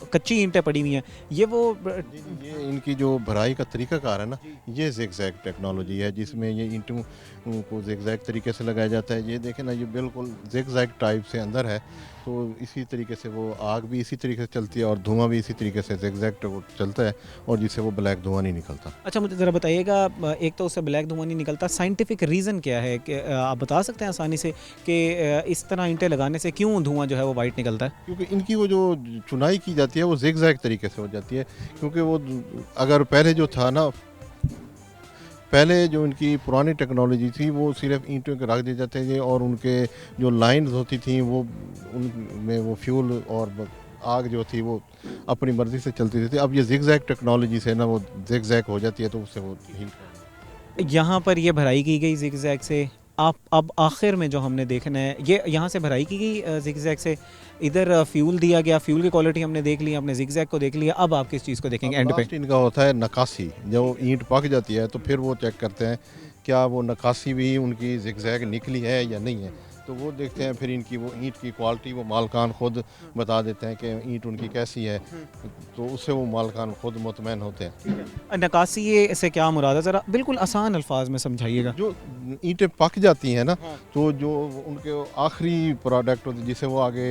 A: कच्ची ईंटें पड़ी हुई हैं, ये वो
B: ये इनकी जो भराई का तरीक़ाकार है ना, ये ज़िगज़ैग टेक्नोलॉजी है जिसमें ये ईंटों को ज़िगज़ैग तरीके से लगाया जाता है। ये देखें ना, ये बिल्कुल ज़िगज़ैग टाइप से अंदर है, तो इसी तरीके से वो आग भी इसी तरीके से चलती है और धुआं भी इसी तरीके से ज़िगज़ैग चलता है और जिससे वो ब्लैक धुआं नहीं निकलता।
A: अच्छा, मुझे ज़रा बताइएगा, एक तो उससे ब्लैक धुआं नहीं निकलता, साइंटिफिक रीज़न क्या है कि आप बता सकते हैं आसानी से कि इस तरह ईंटें लगाने से क्यों धुआं जो है वो वाइट निकलता है?
B: क्योंकि इनकी वो जो चुनाई की जाती है वो ज़िगज़ैग तरीके से हो जाती है। क्योंकि वो अगर पहले जो था ना, पहले जो इनकी पुरानी टेक्नोलॉजी थी वो सिर्फ ईंटों के रख दिए जाते थे और उनके जो लाइंस होती थी वो उनमें वो फ्यूल और आग जो थी वो अपनी मर्ज़ी से चलती थी। अब ये ज़िगज़ैग टेक्नोलॉजी से ना वो ज़िगज़ैग हो जाती है, तो उससे वो हीट।
A: यहाँ पर ये भराई की गई ज़िगज़ैग से। आप अब आखिर में जो हमने देखना है, ये यहाँ से भराई की गई ज़िगज़ैग से, इधर फ्यूल दिया गया, फ्यूल की क्वालिटी हमने देख ली, हमने ज़िगज़ैग को देख लिया। अब आप किस चीज़ को देखेंगे एंड पे?
B: लास्ट इनका होता है नकासी। जब ईंट पक जाती है तो फिर वो चेक करते हैं क्या वो नकासी भी उनकी ज़िगज़ैग निकली है या नहीं है, तो वो देखते हैं। फिर इनकी वो ईंट की क्वालिटी वो मालकान खुद बता देते हैं कि ईंट उनकी कैसी है, तो उससे वो मालकान खुद मुतमैन होते हैं।
A: नकासी ये से क्या मुराद है, ज़रा बिल्कुल आसान अल्फाज में समझाइएगा।
B: जो ईंटें पक जाती हैं ना, तो जो उनके आखिरी प्रोडक्ट होते जिसे वो आगे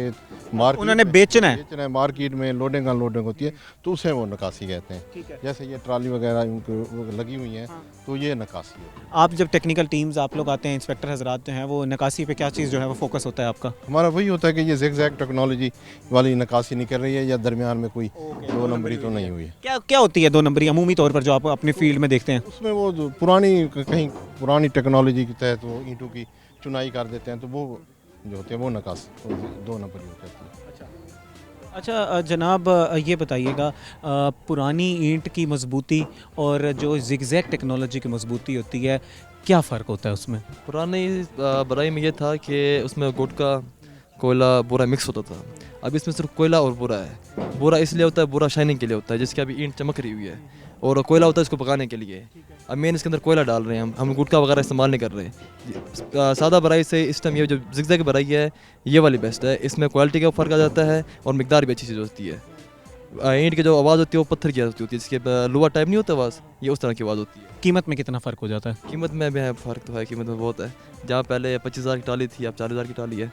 B: मार्केट
A: उन्होंने बेचना है,
B: मार्केट में लोडिंग अनलोडिंग होती है, तो उसे वो नकासी कहते हैं।
A: ठीक है।
B: जैसे ये ट्राली वगैरह उनको लगी हुई हैं, तो ये नकासी है।
A: आप जब टेक्निकल टीम्स आप लोग आते हैं, इंस्पेक्टर हजरात जो हैं, वो नकासी पे क्या चीज़ जो है वो फोकस होता है आपका?
B: हमारा वही होता है कि ये ज़िगज़ैग टेक्नोलॉजी वाली नकासी नहीं कर रही है या दरमियान में कोई दो नंबरी तो नहीं हुई है।
A: क्या क्या होती है दो नंबरी अमूमी तौर पर जो आप अपनी फील्ड में देखते हैं?
B: उसमें वो जो कहीं पुरानी टेक्नोलॉजी के तहत वो ईंटों की चुनाई कर देते हैं, तो वो जो होते हैं वो नकासी दो नंबरी हो जाती है।
A: अच्छा जनाब, ये बताइएगा, पुरानी ईंट की मजबूती और जो ज़िगज़ैग टेक्नोलॉजी की मजबूती होती है, क्या फ़र्क होता है उसमें?
C: पुरानी बराई में ये था कि उसमें गुटका कोयला बुरा मिक्स होता था। अब इसमें सिर्फ कोयला और बुरा है। बुरा इसलिए होता है, बुरा शाइनिंग के लिए होता है, जिसकी अभी ईंट चमक रही हुई है, और कोयला होता है इसको पकाने के लिए। अब मेन इसके अंदर कोयला डाल रहे हैं, हम गुटका वगैरह इस्तेमाल नहीं कर रहे। सादा बराई से इस टाइम ये जो ज़िगज़ैग बराई है ये वाली बेस्ट है। इसमें क्वालिटी का फ़र्क आ जाता है और मिकदार भी अच्छी चीज़ होती है। ईंट की जो आवाज़ होती है वो पत्थर की आवाज़ होती है, जिसके लोहा टाइप नहीं होता आवाज़, ये उस तरह की आवाज़ होती है।
A: कीमत में कितना फ़र्क हो जाता है?
C: कीमत में भी है फ़र्क, तो है कीमत में बहुत है। जहाँ पहले 25,000 की टाली थी, अब 40,000 की टाली है।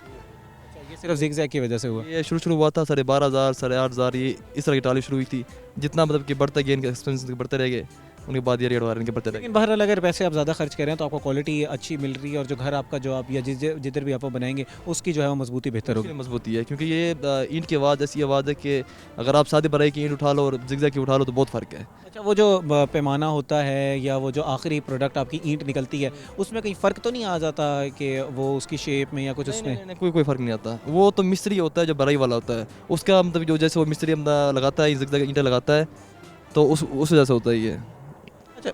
A: ये सिर्फ ज़िगज़ैग की वजह से हुआ?
C: ये शुरू हुआ था 12,500 8,500, ये इस तरह की टाली शुरू हुई थी। जितना मतलब कि बढ़ता गया, इनके एक्सपेंस बढ़ते रह गए, उनके बाद ये रेट वगैरह इनके बढ़ते रह गए।
A: लेकिन बहरहाल अगर पैसे आप ज़्यादा खर्च कर रहे हैं तो आपको क्वालिटी अच्छी मिल रही है, और जो घर आपका जो आप या जिधर भी आप वो बनाएंगे उसकी जो है वो मजबूती बेहतर होगी।
C: मजबूती है, क्योंकि ये ईंट की आवाज़ ऐसी आवाज़ है कि अगर आप सादी बराई की ईंट उठा लो और ज़िगज़ैग की उठा लो तो बहुत फ़र्क है।
A: अच्छा, वो जो पैमाना होता है या वो जो आखिरी प्रोडक्ट आपकी ईंट निकलती है, उसमें कहीं फ़र्क तो नहीं आ जाता कि वो उसकी शेप में या कुछ उसमें?
C: नहीं, कोई फ़र्क नहीं आता। वो तो मिस्त्री होता है जो बराई वाला होता है, उसका मतलब जो जैसे वो मिस्त्री लगाता है ज़िगज़ैग ईंटें लगाता है, तो उस वजह से होता है ये।
A: अच्छा,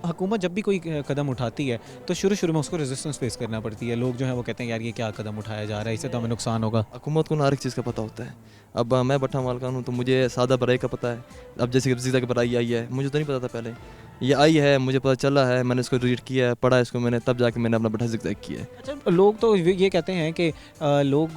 A: हुकूमत जब भी कोई कदम उठाती है तो शुरू में उसको रेजिस्टेंस फेस करना पड़ती है। लोग जो हैं वो कहते हैं यार ये क्या कदम उठाया जा रहा है, इससे तो हमें नुकसान होगा।
C: हुकूमत को हर एक चीज़ का पता होता है। अब मैं भट्ठा मालकान हूँ तो मुझे सादा बराई का पता है। अब जैसे कि ज़िगज़ैग बराई आई है, मुझे तो नहीं पता था पहले। ये आई है, मुझे पता चला है, मैंने इसको रीड किया है, पढ़ा इसको मैंने, तब जाके मैंने अपना भट्ठा ज़िगज़ैग किया है।
A: अच्छा, लोग तो ये कहते हैं कि लोग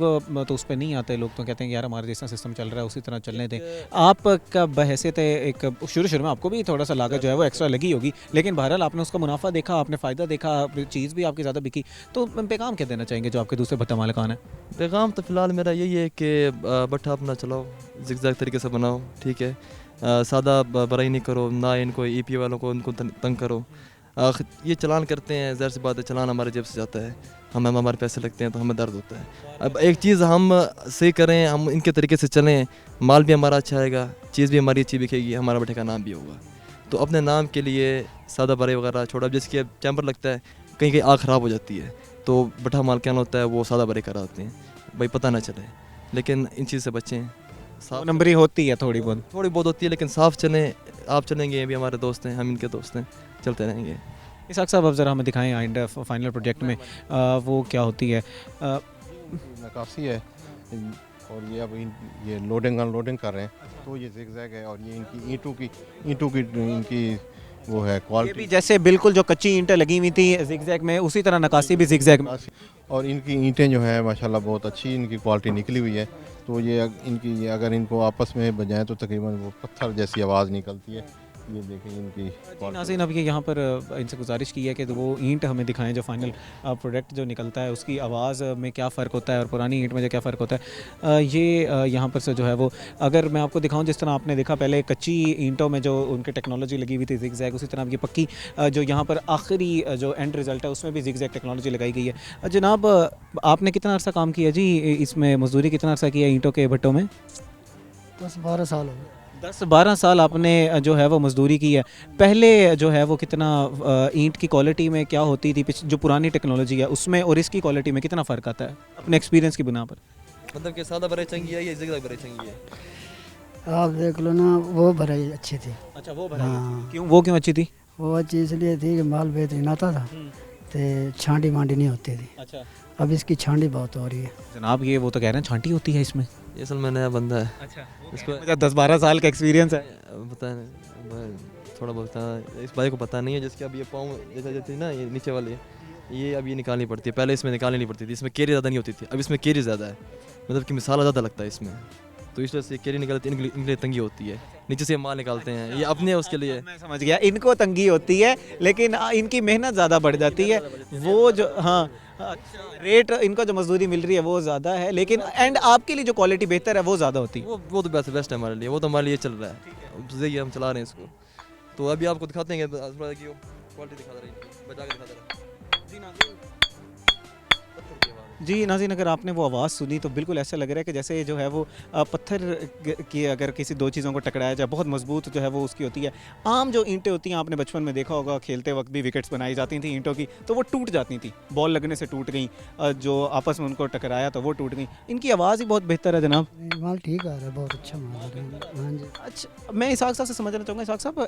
A: तो उस पर नहीं आते, लोग तो कहते हैं कि यार हमारा जैसा सिस्टम चल रहा है उसी तरह चलने दें। आपका बहैसियत एक शुरू में आपको भी थोड़ा सा लागत जो है वो एक्स्ट्रा लगी होगी, लेकिन बहरहाल आपने उसका मुनाफा देखा, आपने फ़ायदा देखा, चीज़ भी आपकी ज़्यादा बिकी, तो पैगाम क्या देना चाहेंगे जो आपके दूसरे भट्टा मालिकान हैं?
C: पैगाम तो फ़िलहाल मेरा यही है कि भट्ठा अपना चलाओ, ज़िगज़ैग तरीके से बनाओ, ठीक है, सादा बराई नहीं करो, ना इनको ईपी वालों को उनको तंग करो। ये चलान करते हैं, ज़ाहिर सी बात है चलान हमारे जेब से जाता है, हमारे पैसे लगते हैं तो हमें दर्द होता है। अब एक चीज़ हम सही करें, हम इनके तरीके से चलें, माल भी हमारा अच्छा आएगा, चीज़ भी हमारी अच्छी बिकेगी, हमारा भट्ठे का नाम भी होगा। तो अपने नाम के लिए सादा बराई वगैरह छोड़ा, जैसे कि चैम्बर लगता है, कहीं कहीं आग ख़राब हो जाती है तो भट्ठा मालिकान होता है वो सादा बराई कराते हैं, भाई पता ना चले, लेकिन इन चीज़ से बचें। साफ
A: नंबरी होती है थोड़ी बहुत
C: होती है, लेकिन साफ चलें, आप चलेंगे, ये भी हमारे दोस्त हैं, हम इनके दोस्त हैं, चलते रहेंगे।
A: इसाक साहब, अब ज़रा हमें दिखाएं आइंदा फाइनल प्रोजेक्ट में वो क्या होती है?
B: नक्काशी है और ये अब ये लोडिंग अनलोडिंग कर रहे हैं, तो ये ज़िगज़ैग है और ये इनकी ईंटों की इनकी वो है
A: ये
B: क्वालिटी।
A: भी जैसे बिल्कुल जो कच्ची ईंटें लगी हुई थी ज़िगज़ैग में, उसी तरह नक्काशी भी ज़िगज़ैग में।
B: और इनकी ईंटें जो हैं माशाल्लाह बहुत अच्छी इनकी क्वालिटी निकली हुई है, तो ये अगर इनको आपस में बजाएं तो तकरीबन वो पत्थर जैसी आवाज़ निकलती है। ये देखें इनकी
A: नाज़रीन, अब ये यहाँ पर इनसे गुजारिश की है कि वो ईंट हमें दिखाएं जो फाइनल प्रोडक्ट जो निकलता है उसकी आवाज़ में क्या फ़र्क होता है और पुरानी ईंट में जो क्या फ़र्क होता है। ये यहाँ पर से जो है वो, अगर मैं आपको दिखाऊं जिस तरह आपने देखा पहले कच्ची ईंटों में जो उनकी टेक्नोलॉजी लगी हुई थी ज़िगज़ैग, उसी तरह ये पक्की जो यहाँ पर आखिरी जो एंड रिज़ल्ट है उसमें भी ज़िगज़ैग टेक्नोलॉजी लगाई गई है। जनाब, आपने कितना अर्सा काम किया जी इसमें, मजदूरी कितना अर्सा किया ईंटों के भट्टों में?
E: 10-12 साल हो गए।
A: 10-12 साल आपने जो है वो मजदूरी की है। पहले जो है वो कितना ईंट की क्वालिटी में क्या होती थी, जो पुरानी टेक्नोलॉजी है उसमें और इसकी क्वालिटी में कितना फ़र्क आता है अपने एक्सपीरियंस की बुना पर?
C: मतलब कि सादा बराई चंगी है या ज़िगज़ैग बराई चंगी है?
E: आप देख लो ना, वो भराई अच्छी थी।
A: अच्छा, वो
E: हाँ।
A: क्यों अच्छी थी?
E: वो अच्छी इसलिए थी कि माल बेहतरीन आता था, तो छांटी मांडी नहीं होती थी।
A: अच्छा,
E: अब इसकी छांडी बहुत हो रही है।
A: जनाब ये वो तो कह रहे हैं छांटी होती है इसमें।
C: ये असल में नया बंदा है,
A: अच्छा,
C: इसको
A: 10-12 साल का एक्सपीरियंस है।
C: पता नहीं, थोड़ा बहुत इस भाई को पता नहीं है, जिसके अब ये पाँव जैसा जाती है ना, ये नीचे वाली ये अब ये निकालनी पड़ती है, पहले इसमें निकालनी नहीं पड़ती थी, इसमें केरी ज़्यादा नहीं होती थी, अब इसमें केरी ज़्यादा है, मतलब कि मसाला ज़्यादा लगता है इसमें, तो इस वजह से केरी निकलती है, इनके लिए तंगी होती है, नीचे से माल निकालते हैं, ये अपने उसके लिए।
A: मैं समझ गया, इनको तंगी होती है लेकिन इनकी मेहनत ज़्यादा बढ़ जाती है, वो जो हाँ रेट इनको जो मजदूरी मिल रही है वो ज़्यादा है, लेकिन एंड आपके लिए जो क्वालिटी बेहतर है वो ज़्यादा होती है।
C: वो तो बेस्ट है हमारे लिए, वो तो हमारे लिए चल रहा है, ये हम चला रहे हैं इसको, तो अभी आपको दिखाते हैं क्वालिटी दिखा रहे हैं, बजा के दिखा रहे हैं।
A: जी नाज़रीन, अगर आपने वो आवाज़ सुनी तो बिल्कुल ऐसा लग रहा है कि जैसे जो है वो पत्थर की अगर किसी दो चीज़ों को टकराया जाए, बहुत मजबूत जो है वो उसकी होती है। आम जो ईंटें होती हैं, आपने बचपन में देखा होगा खेलते वक्त भी विकेट्स बनाई जाती थी ईंटों की, तो वो टूट जाती थी, बॉल लगने से टूट गई, जो आपस में उनको टकराया तो वो टूट गई। इनकी आवाज़ ही बहुत बेहतर है जनाब।
E: माल ठीक आ रहा है, बहुत अच्छा माल आ रहा है। हाँ जी।
A: अच्छा, मैं इसाक साहब से समझना चाहूँगा, इसाक साहब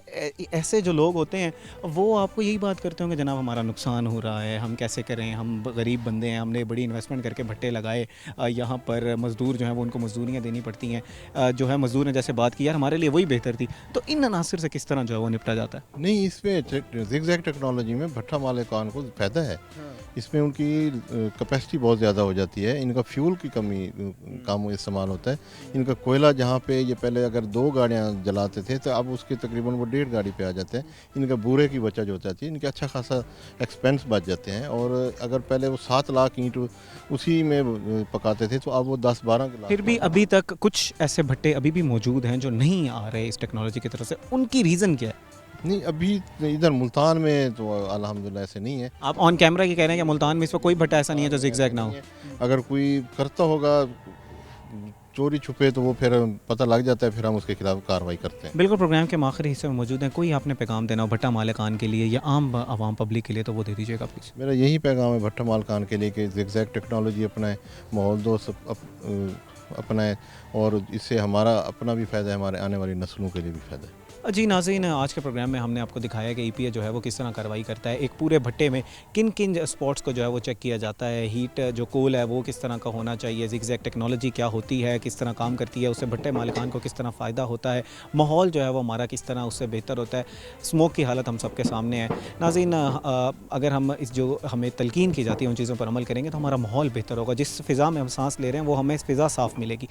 A: ऐसे जो लोग होते हैं वो आपको यही बात करते होंगे जनाब हमारा नुकसान हो रहा है, हम कैसे करें, हम गरीब बंदे हैं, हमने बड़ी इन्वेस्टमेंट करके भट्टे लगाए, यहाँ पर मज़दूर जो हैं वो उनको मजदूरियाँ देनी पड़ती हैं, जो है मज़दूर ने जैसे बात की यार हमारे लिए वही बेहतर थी, तो इन अनासर से किस तरह जो है वो निपटा जाता है?
B: नहीं, इसमें ज़िगज़ैग टेक्नोलॉजी में भट्ठा मालिकान को फ़ायदा है। इसमें उनकी कैपेसिटी बहुत ज़्यादा हो जाती है, इनका फ्यूल की कम इस्तेमाल होता है। इनका कोयला जहाँ पे ये पहले अगर 2 गाड़ियाँ जलाते थे तो अब उसके तकरीबन वो 1.5 गाड़ी पे आ जाते हैं। इनका बूरे की बचत हो जाती है, इनके अच्छा खासा एक्सपेंस बच जाते हैं, और अगर पहले वो 7 लाख ईंट उसी में पकाते थे तो अब वो 10-12 लाख।
A: फिर भी अभी तक कुछ ऐसे भट्टे अभी भी मौजूद हैं जो नहीं आ रहे इस टेक्नोलॉजी की तरफ से, उनकी रीज़न क्या है?
B: नहीं, अभी इधर मुल्तान में तो अल्हम्दुलिल्लाह ऐसे नहीं है।
A: आप ऑन कैमरा ये कह रहे हैं कि मुल्तान में इस पर कोई भट्टा ऐसा नहीं है जो ज़िगज़ैग ना हो?
B: अगर कोई करता होगा चोरी छुपे तो वो फिर पता लग जाता है, फिर हम उसके खिलाफ कार्रवाई करते हैं।
A: बिल्कुल, प्रोग्राम के आखिरी हिस्से में मौजूद हैं, कोई आपने पैगाम देना हो भट्टा मालिकान के लिए या आम आवाम पब्लिक के लिए तो वो दे दीजिएगा प्लीज़।
B: मेरा यही पैगाम है भट्टा मालिकान के लिए कि ज़िगज़ैग टेक्नोलॉजी अपनाएं, माहौल दोस्त अपनाएं, और इससे हमारा अपना भी फ़ायदा है, हमारे आने वाली नस्लों के लिए भी फ़ायदा है।
A: जी नाज़रीन, आज के प्रोग्राम में हमने आपको दिखाया कि ईपीए जो है वो किस तरह कार्रवाई करता है। एक पूरे भट्टे में किन किन स्पॉट्स को जो है वो चेक किया जाता है, हीट जो कोल है वो किस तरह का होना चाहिए, ज़िगज़ैग टेक्नोलॉजी क्या होती है, किस तरह काम करती है, उससे भट्टे मालिकान को किस तरह फ़ायदा होता है, माहौल जो है वो हमारा किस तरह उससे बेहतर होता है, स्मोक की हालत हम सबके सामने है। नाज़रीन, अगर हम इस जो हमें तलकीन की जाती है उन चीज़ों पर अमल करेंगे तो हमारा माहौल बेहतर होगा। जिस फ़िज़ा में हम सांस ले रहे हैं वो हमें फ़िज़ा साफ़ मिलेगी।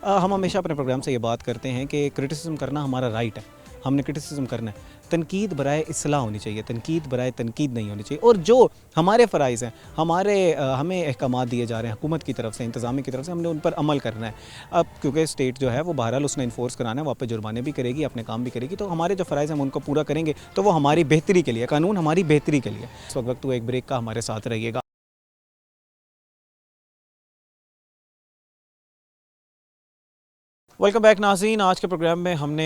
A: हम हमेशा अपने प्रोग्राम से ये बात करते हैं कि क्रिटिसिज्म करना हमारा राइट है, हमने क्रिटिसिज्म करना है। तनकीद बराए इस्लाह होनी चाहिए, तनकीद बराए तनकीद नहीं होनी चाहिए। और जो हमारे फ़राइज़ हैं, हमें अहकामात दिए जा रहे हैं हुकूमत की तरफ से, इंतज़ामी की तरफ से, हमने उन पर अमल करना है। अब क्योंकि स्टेट जो है वो बहरहाल उसने इन्फोर्स कराना है, वहाँ पे जुर्माने भी करेगी, अपने काम भी करेगी। तो हमारे जो फ़राइज़ हैं हम उनको पूरा करेंगे तो वो हमारी बेहतरी के लिए, कानून हमारी बेहतरी के लिए। इस वक्त तो एक ब्रेक का हमारे साथ रहिएगा। वेलकम बैक नाज़रीन। आज के प्रोग्राम में हमने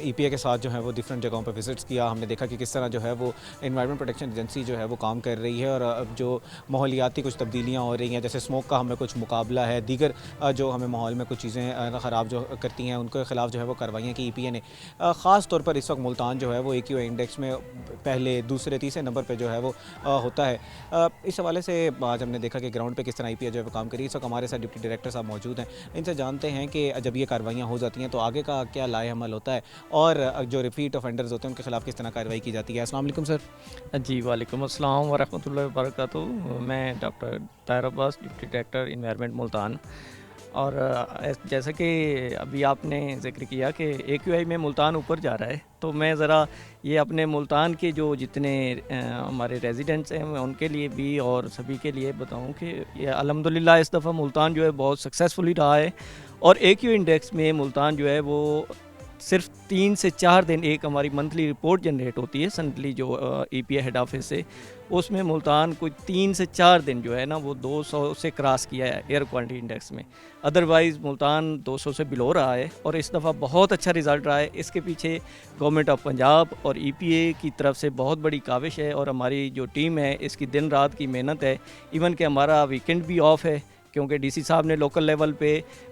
A: ईपीए के साथ जो है वो डिफरेंट जगहों पर विज़िट्स किया। हमने देखा कि किस तरह जो है वो एनवायरनमेंट प्रोटेक्शन एजेंसी जो है वो काम कर रही है और अब जो माहौलियाती कुछ तब्दीलियाँ हो रही हैं, जैसे स्मोक का हमें कुछ मुकाबला है, दीगर जो हमें माहौल में कुछ चीज़ें ख़राब जो करती हैं उनके ख़िलाफ़ जो है वो कार्रवाइयाँ की ईपीए ने। ख़ास तौर पर इस वक्त मुल्तान जो है वो AQI इंडेक्स में पहले, दूसरे, तीसरे नंबर पर जो है वो होता है। इस हवाले से आज हमने देखा कि ग्राउंड पर किस तरह ईपीए जो है वो काम करी। इस वक्त हमारे साथ डिप्टी डायरेक्टर साहब मौजूद हैं। इनसे जानते हैं कि जब ये कार्रवाइयाँ हो जाती हैं तो आगे का क्या लाए अमल होता है और जो रिपीट ऑफेंडर्स होते हैं उनके खिलाफ किस तरह कार्रवाई की जाती है। अस्सलाम वालेकुम सर।
F: जी वालेकुम अस्सलाम वरहमतुल्लाहि वबरकातुहू। मैं doctor Tahir Abbas, deputy director environment Multan. और जैसा कि अभी आपने ज़िक्र किया कि AQI में मुल्तान ऊपर जा रहा है, तो मैं ज़रा ये अपने मुल्तान के जो जितने हमारे रेजिडेंट्स हैं मैं उनके लिए भी और सभी के लिए बताऊं कि ये अल्हम्दुलिल्लाह इस दफ़ा मुल्तान जो है बहुत सक्सेसफुली रहा है। और AQI इंडेक्स में मुल्तान जो है वो सिर्फ 3 से 4 दिन, एक हमारी मंथली रिपोर्ट जनरेट होती है सनटली जो EPA हेड ऑफिस से, उसमें मुल्तान कोई 3 से 4 दिन जो है ना वो 200 से क्रॉस किया है एयर क्वालिटी इंडेक्स में। अदरवाइज़ मुल्तान 200 से बिलो रहा है और इस दफ़ा बहुत अच्छा रिज़ल्ट रहा है। इसके पीछे गवर्नमेंट ऑफ पंजाब और EPA की तरफ से बहुत बड़ी काविश है और हमारी जो टीम है इसकी दिन रात की मेहनत है। इवन कि हमारा वीकेंड भी ऑफ है क्योंकि DC साहब ने लोकल लेवल पे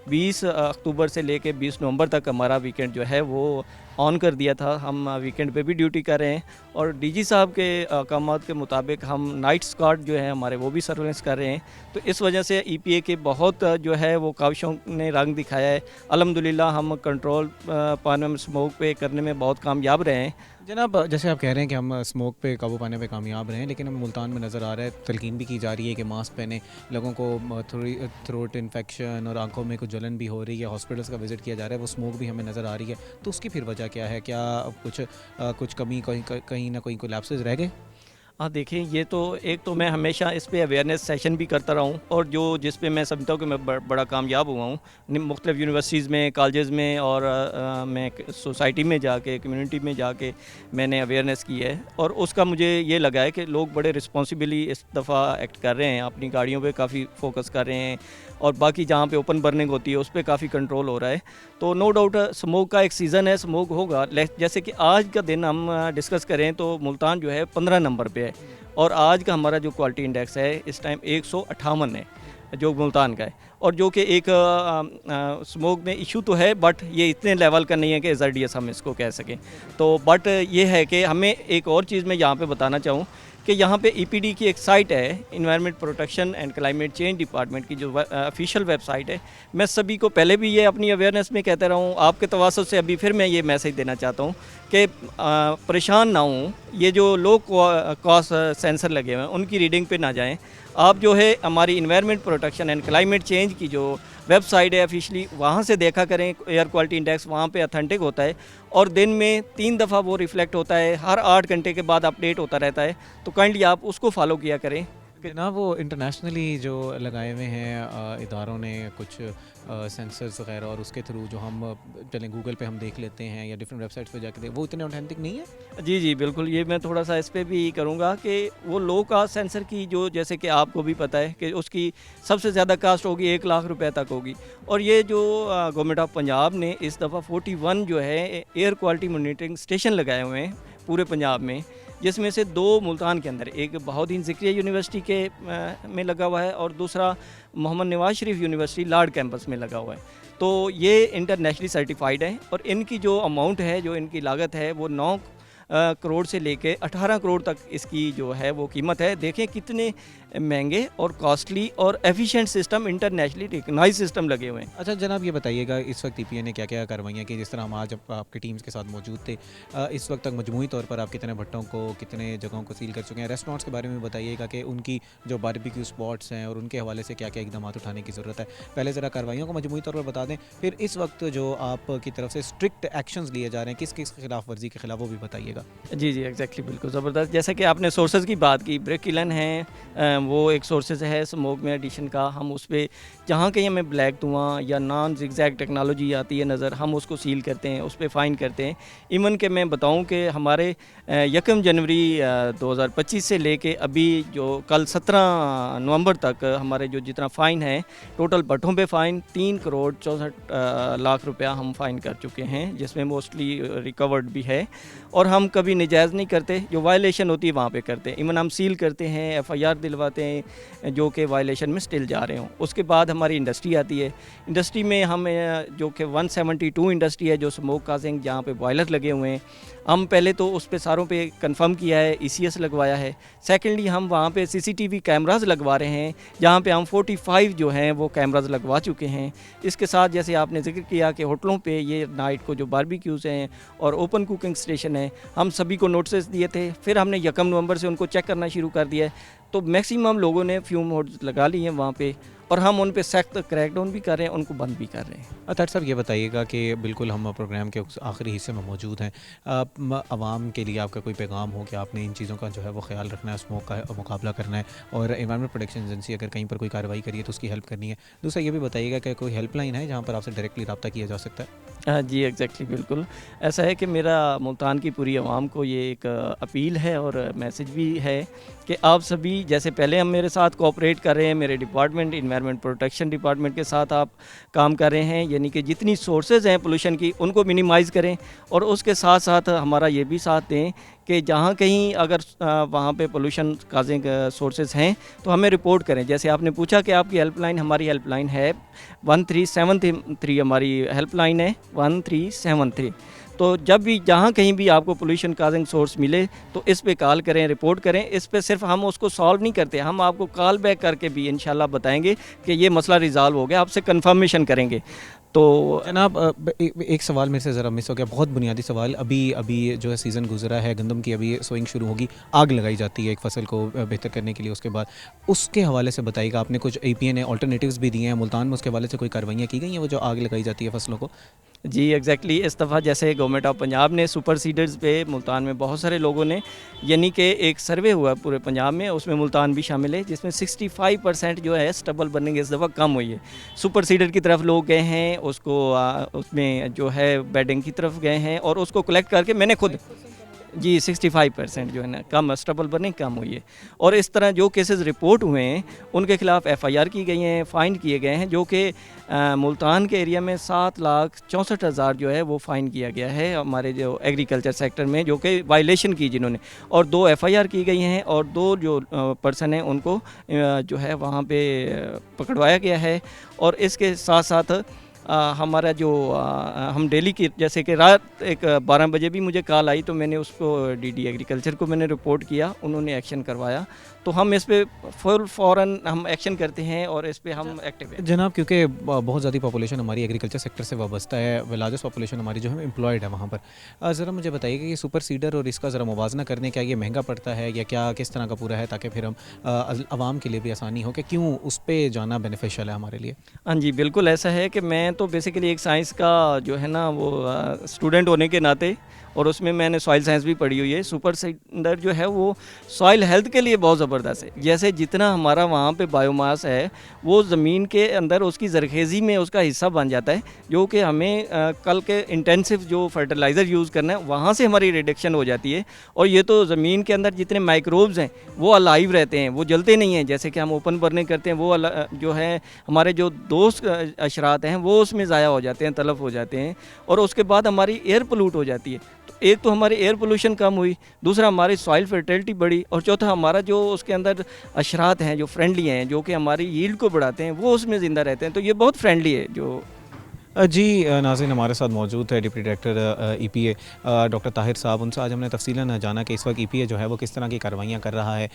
F: 20 अक्टूबर से लेके 20 नवंबर तक हमारा वीकेंड जो है वो ऑन कर दिया था। हम वीकेंड पे भी ड्यूटी कर रहे हैं और DG साहब के अहकामात के मुताबिक हम नाइट स्क्वाड जो है हमारे वो भी सर्वेलेंस कर रहे हैं। तो इस वजह से EPA के बहुत जो है वो काविशों ने रंग दिखाया है। अल्हम्दुलिल्लाह हम कंट्रोल पाने में, स्मोक पे करने में बहुत कामयाब रहे हैं।
A: जनाब, जैसे आप कह रहे हैं कि हम स्मोक पे काबू पाने पे कामयाब रहे हैं, लेकिन हमें मुल्तान में नज़र आ रहा है, तलकीन भी की जा रही है कि मास्क पहने, लोगों को थोड़ी थ्रोट इन्फेक्शन और आंखों में कुछ जलन भी हो रही है, हॉस्पिटल्स का विज़िट किया जा रहा है, वो स्मोक भी हमें नज़र आ रही है। तो उसकी फिर वजह क्या है? क्या कुछ कमी कहीं ना कहीं कोलैप्सेस रह गए?
F: हाँ देखिए, ये तो एक तो मैं हमेशा इस पे अवेयरनेस सेशन भी करता रहा हूँ और जिस पे मैं समझता हूँ कि मैं बड़ा कामयाब हुआ हूँ मुख्तलिफ यूनिवर्सिटीज़ में, कॉलेजेस में और मैं सोसाइटी में जाके, कम्युनिटी में जाके मैंने अवेयरनेस की है और उसका मुझे ये लगा है कि लोग बड़े रिस्पॉन्सिबली इस दफ़ा एक्ट कर रहे हैं, अपनी गाड़ियों पे काफ़ी फोकस कर रहे हैं और बाकी जहाँ पे ओपन बर्निंग होती है उस पर काफ़ी कंट्रोल हो रहा है। तो नो डाउट स्मोक का एक सीज़न है, स्मोक होगा। जैसे कि आज का दिन हम डिस्कस करें तो मुल्तान जो है 15 नंबर पे है और आज का हमारा जो क्वालिटी इंडेक्स है इस टाइम 158 है जो मुल्तान का है। और जो कि एक स्मोक में इशू तो है बट ये इतने लेवल का नहीं है कि ZDS हम इसको कह सकें। तो बट ये है कि हमें एक और चीज़ मैं यहाँ पे बताना चाहूँ कि यहाँ पे EPD की एक साइट है, environment protection and climate change department की जो ऑफिशियल वेबसाइट है। मैं सभी को पहले भी ये अपनी अवेयरनेस में कहता रहा हूँ, आपके तवासुत से अभी फिर मैं ये मैसेज देना चाहता हूँ कि परेशान ना हूँ। ये जो लो कॉस्ट सेंसर लगे हुए हैं उनकी रीडिंग पे ना जाएं। आप जो है हमारी environment protection and climate change की जो वेबसाइट है ऑफिशियली, वहाँ से देखा करें। एयर क्वालिटी इंडेक्स वहाँ पे ऑथेंटिक होता है और दिन में 3 दफ़ा वो रिफ्लेक्ट होता है, हर 8 घंटे के बाद अपडेट होता रहता है। तो काइंडली आप उसको फॉलो किया करें।
A: ना वो इंटरनेशनली जो लगाए हुए हैं इदारों ने कुछ सेंसर्स वगैरह और उसके थ्रू जो हम चलें गूगल पे हम देख लेते हैं या डिफरेंट वेबसाइट्स पे जाके देख, वो इतने ऑथेंटिक नहीं है।
F: जी जी बिल्कुल, ये मैं थोड़ा सा इस पे भी करूँगा कि वो लो कास्ट सेंसर की जो, जैसे कि आपको भी पता है कि उसकी सबसे ज़्यादा कास्ट होगी 1 लाख रुपए तक होगी। और ये जो गवर्नमेंट ऑफ पंजाब ने इस दफ़ा 41 जो है एयर क्वालिटी मॉनिटरिंग स्टेशन लगाए हुए हैं पूरे पंजाब में, जिसमें से 2 मुल्तान के अंदर, एक बहाउद्दीन ज़िक्रिया यूनिवर्सिटी के में लगा हुआ है और दूसरा Mohammad Nawaz Sharif university Lord campus में लगा हुआ है। तो ये इंटरनेशनली सर्टिफाइड है और इनकी जो अमाउंट है, जो इनकी लागत है, वो 9 करोड़ से लेके 18 करोड़ तक इसकी जो है वो कीमत है। देखें कितने महंगे और कॉस्टली और efficient system, internationally recognise system लगे हुए हैं।
A: अच्छा जनाब, ये बताइएगा इस वक्त ईपीए ने क्या क्या कार्रवाइयाँ की, जिस तरह हम आज आपकी टीम्स के साथ मौजूद थे, इस वक्त तक मजमूई तौर पर आप कितने भट्टों को, कितने जगहों को सील कर चुके हैं? रेस्टोरेंट्स के बारे में बताइएगा कि उनकी जो बारबेक्यू स्पॉट्स हैं और उनके हवाले से क्या क्या इकदाम उठाने की ज़रूरत है। पहले ज़रा कार्रवाइयों को मजमूई तौर पर बता दें, फिर इस वक्त जो आपकी तरफ से स्ट्रिक्ट एक्शंस लिए जा रहे हैं, किस किस खिलाफ वर्जी के खिलाफ, वो भी बताइएगा।
F: जी एग्जैक्टली, बिल्कुल ज़बरदस्त। जैसे कि आपने सोर्सेज की बात की, ब्रेक किलन है, वो एक सोर्सेज है स्मोक में एडिशन का। हम उस पर जहाँ कहीं हमें ब्लैक धुआं या नॉन ज़िगज़ैग टेक्नोलॉजी आती है नज़र, हम उसको सील करते हैं, उस पर फ़ाइन करते हैं। इवन के मैं बताऊं कि हमारे 1 जनवरी 2025 से लेके अभी जो कल 17 नवंबर तक हमारे जो जितना फ़ाइन है, टोटल भट्ठों पे फ़ाइन 3 करोड़ 64 लाख रुपया हम फ़ाइन कर चुके हैं, जिसमें मोस्टली रिकवर्ड भी है। और हम कभी नजायज़ नहीं करते, जो वायलेशन होती है वहाँ पे करते हैं। इवन हम सील करते हैं, FIR दिलवाते हैं जो कि वायलेशन में स्टिल जा रहे हों। उसके बाद हमारी इंडस्ट्री आती है। इंडस्ट्री में हम जो कि 172 इंडस्ट्री है जो स्मोक काजिंग, जहाँ पे बॉयलर लगे हुए हैं, हम पहले तो उस पे सारों पे कंफर्म किया है, ECS लगवाया है। सेकेंडली हम वहाँ पे CCTV कैमराज लगवा रहे हैं, जहाँ पे हम 45 जो हैं वो कैमराज लगवा चुके हैं। इसके साथ जैसे आपने जिक्र किया कि होटलों पे ये नाइट को जो बारबेक्यूज़ हैं और ओपन कुकिंग स्टेशन है, हम सभी को नोटिस दिए थे। फिर हमने 1 नवंबर से उनको चेक करना शुरू कर दिया है, तो मैक्सिमम लोगों ने फ्यूम होड्स लगा लिए हैं वहाँ पे, और हम उन पे सख्त क्रैकडाउन भी कर रहे हैं, उनको बंद भी कर रहे हैं।
A: अतर साहब, ये बताइएगा कि बिल्कुल हम प्रोग्राम के आखिरी हिस्से में मौजूद हैं, आवाम के लिए आपका कोई पैगाम हो कि आपने इन चीज़ों का जो है वो ख्याल रखना है, स्मोक का मुकाबला करना है, और एनवायरनमेंट प्रोटेक्शन एजेंसी अगर कहीं पर कोई कार्रवाई करिए तो उसकी हेल्प करनी है। दूसरा ये भी बताइएगा कि कोई हेल्पलाइन है जहाँ पर आपसे डायरेक्टली रब्ता किया जा सकता है?
F: जी एग्जैक्टली, बिल्कुल ऐसा है कि मेरा मुल्तान की पूरी आवाम को ये एक अपील है और मैसेज भी है कि आप सभी, जैसे पहले हम मेरे साथ कोऑपरेट कर रहे हैं, मेरे डिपार्टमेंट एनवायरनमेंट प्रोटेक्शन डिपार्टमेंट के साथ आप काम कर रहे हैं, यानी कि जितनी सोर्सेज हैं पोल्यूशन की उनको मिनिमाइज़ करें, और उसके साथ साथ हमारा ये भी साथ दें कि जहाँ कहीं अगर वहाँ पे पोल्यूशन काजिंग सोर्सेज हैं तो हमें रिपोर्ट करें। जैसे आपने पूछा कि आपकी हेल्पलाइन, हमारी हेल्पलाइन है 1373, हमारी हेल्पलाइन है 1373। तो जब भी जहाँ कहीं भी आपको पोल्यूशन काजिंग सोर्स मिले तो इस पे कॉल करें, रिपोर्ट करें। इस पे सिर्फ हम उसको सॉल्व नहीं करते, हम आपको कॉल बैक करके भी इंशाल्लाह बताएंगे कि ये मसला रिजॉल्व हो गया, आपसे कंफर्मेशन करेंगे। तो
A: जनाब एक सवाल मेरे से ज़रा मिस हो गया, बहुत बुनियादी सवाल। अभी जो है सीज़न गुजरा है गंदम की, अभी सोइंग शुरू होगी, आग लगाई जाती है एक फसल को बेहतर करने के लिए, उसके बाद उसके हवाले से बताइएगा। आपने कुछ EPA ने ऑल्टरनेटिव्स भी दिए हैं मुल्तान में, उसके हवाले से कोई कार्रवाइयाँ की गई हैं वो जो आग लगाई जाती है फसलों को?
F: जी एग्जैक्टली, इस दफ़ा जैसे गवर्नमेंट ऑफ पंजाब ने सुपर सीडर्स पे मुल्तान में बहुत सारे लोगों ने, यानी कि एक सर्वे हुआ पूरे पंजाब में, उसमें मुल्तान भी शामिल है, जिसमें 65% जो है स्टबल बर्निंग इस दफ़ा कम हुई है। सुपर सीडर की तरफ लोग गए हैं, उसको उसमें जो है बेडिंग की तरफ गए हैं और उसको कलेक्ट करके मैंने खुद 65% जो है ना कम स्टबल बर्निंग कम हुई है। और इस तरह जो केसेस रिपोर्ट हुए हैं उनके खिलाफ FIR की गई हैं, फ़ाइन किए गए हैं, जो कि मुल्तान के एरिया में 7,64,000 जो है वो फ़ाइन किया गया है हमारे जो एग्रीकल्चर सेक्टर में, जो कि वायलेशन की जिन्होंने, और 2 FIR की गई हैं और 2 जो पर्सन हैं उनको जो है वहाँ पे पकड़वाया गया है। और इसके साथ साथ हमारा जो हम डेली की, जैसे कि रात एक 12 बजे भी मुझे कॉल आई तो मैंने उसको DD एग्रीकल्चर को मैंने रिपोर्ट किया, उन्होंने एक्शन करवाया। तो हम इस पे फ़ौरन हम एक्शन करते हैं और इस पे हम एक्टिव हैं
A: जनाब, क्योंकि बहुत ज़्यादा पॉपुलेशन हमारी एग्रीकल्चर सेक्टर से वाबस्ता है, लार्जेस्ट पॉपुलेशन हमारी जो है एम्प्लॉयड है वहाँ पर। ज़रा मुझे बताइएगा कि सुपर सीडर और इसका ज़रा मुवाजना करने, क्या ये महंगा पड़ता है या क्या, किस तरह का पूरा है, ताकि फिर हम आवाम के लिए भी आसानी हो कि क्यों उस पर जाना बेनिफिशियल है हमारे लिए?
F: हाँ जी, बिल्कुल ऐसा है कि मैं तो बेसिकली एक साइंस का जो है ना वो स्टूडेंट होने के नाते, और उसमें मैंने सॉइल साइंस भी पढ़ी हुई है। सुपर सीडर जो है वो सॉइल हेल्थ के लिए बहुत ज़बरदस्त है। जैसे जितना हमारा वहाँ पे बायोमास है वो ज़मीन के अंदर उसकी ज़रखेज़ी में उसका हिस्सा बन जाता है, जो कि हमें कल के इंटेंसिव जो फर्टिलाइज़र यूज़ करना है वहाँ से हमारी रिडक्शन हो जाती है। और ये तो ज़मीन के अंदर जितने माइक्रोब्स हैं वो अलाइव रहते हैं, वो जलते नहीं हैं। जैसे कि हम ओपन बर्निंग करते हैं, वो जो है हमारे जो दोस्त अशरात हैं वो उसमें ज़ाया हो जाते हैं, तलफ हो जाते हैं, और उसके बाद हमारी एयर पोल्यूट हो जाती है। तो एक तो हमारी एयर पोल्यूशन कम हुई, दूसरा हमारी सॉइल फर्टिलिटी बढ़ी, और चौथा हमारा जो उसके अंदर अशरात हैं जो फ्रेंडली हैं, जो कि हमारी यील्ड को बढ़ाते हैं, वो उसमें ज़िंदा रहते हैं। तो ये बहुत फ्रेंडली है जो
A: जी नाज़रीन, हमारे साथ मौजूद है deputy director EPA doctor Tahir साहब। उनसे आज हमने तफसीलन जाना कि इस वक्त ईपीए जो है वो किस तरह की कार्रवाइयाँ कर रहा है।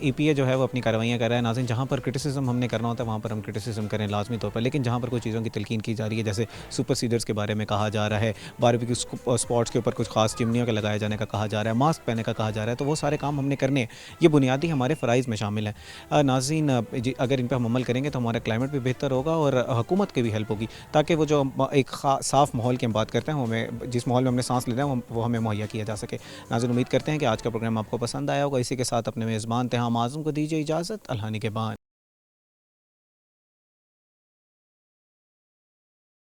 A: ईपीए जो है वो अपनी कार्रवाइयाँ कर रहा है। नाज़रीन, जहाँ पर क्रिटिसिज्म हमने करना होता है वहाँ पर हम क्रिटिसिज्म करें लाजमी तौर पर, लेकिन जहाँ पर कोई चीज़ों की तलकीन की जा रही है, जैसे सुपर सीडर्स के बारे में कहा जा रहा है, बारबेक्यू स्पॉट्स के ऊपर कुछ खास चिमनियों के लगाए जाने का कहा जा रहा है, मास्क पहनने का कहा जा रहा है, तो वो सारे काम हमने करने हैं। ये बुनियादी हमारे फ़राइज़ में शामिल है। नाज़रीन, अगर इन पर हम अमल करेंगे तो हमारा क्लाइमेट भी बेहतर होगा और हुकूमत की भी हेल्प होगी, ताकि वो जो एक साफ़ माहौल की हम बात करते हैं, वो हमें जिस माहौल में हमने सांस लेना है वो हमें मुहैया किया जा सके। नाज़रीन, उम्मीद करते हैं कि आज का प्रोग्राम आपको पसंद आया होगा। इसी के साथ अपने मेज़बान तहम आज़म को दीजिए इजाज़त। अल्लाह निगहबान।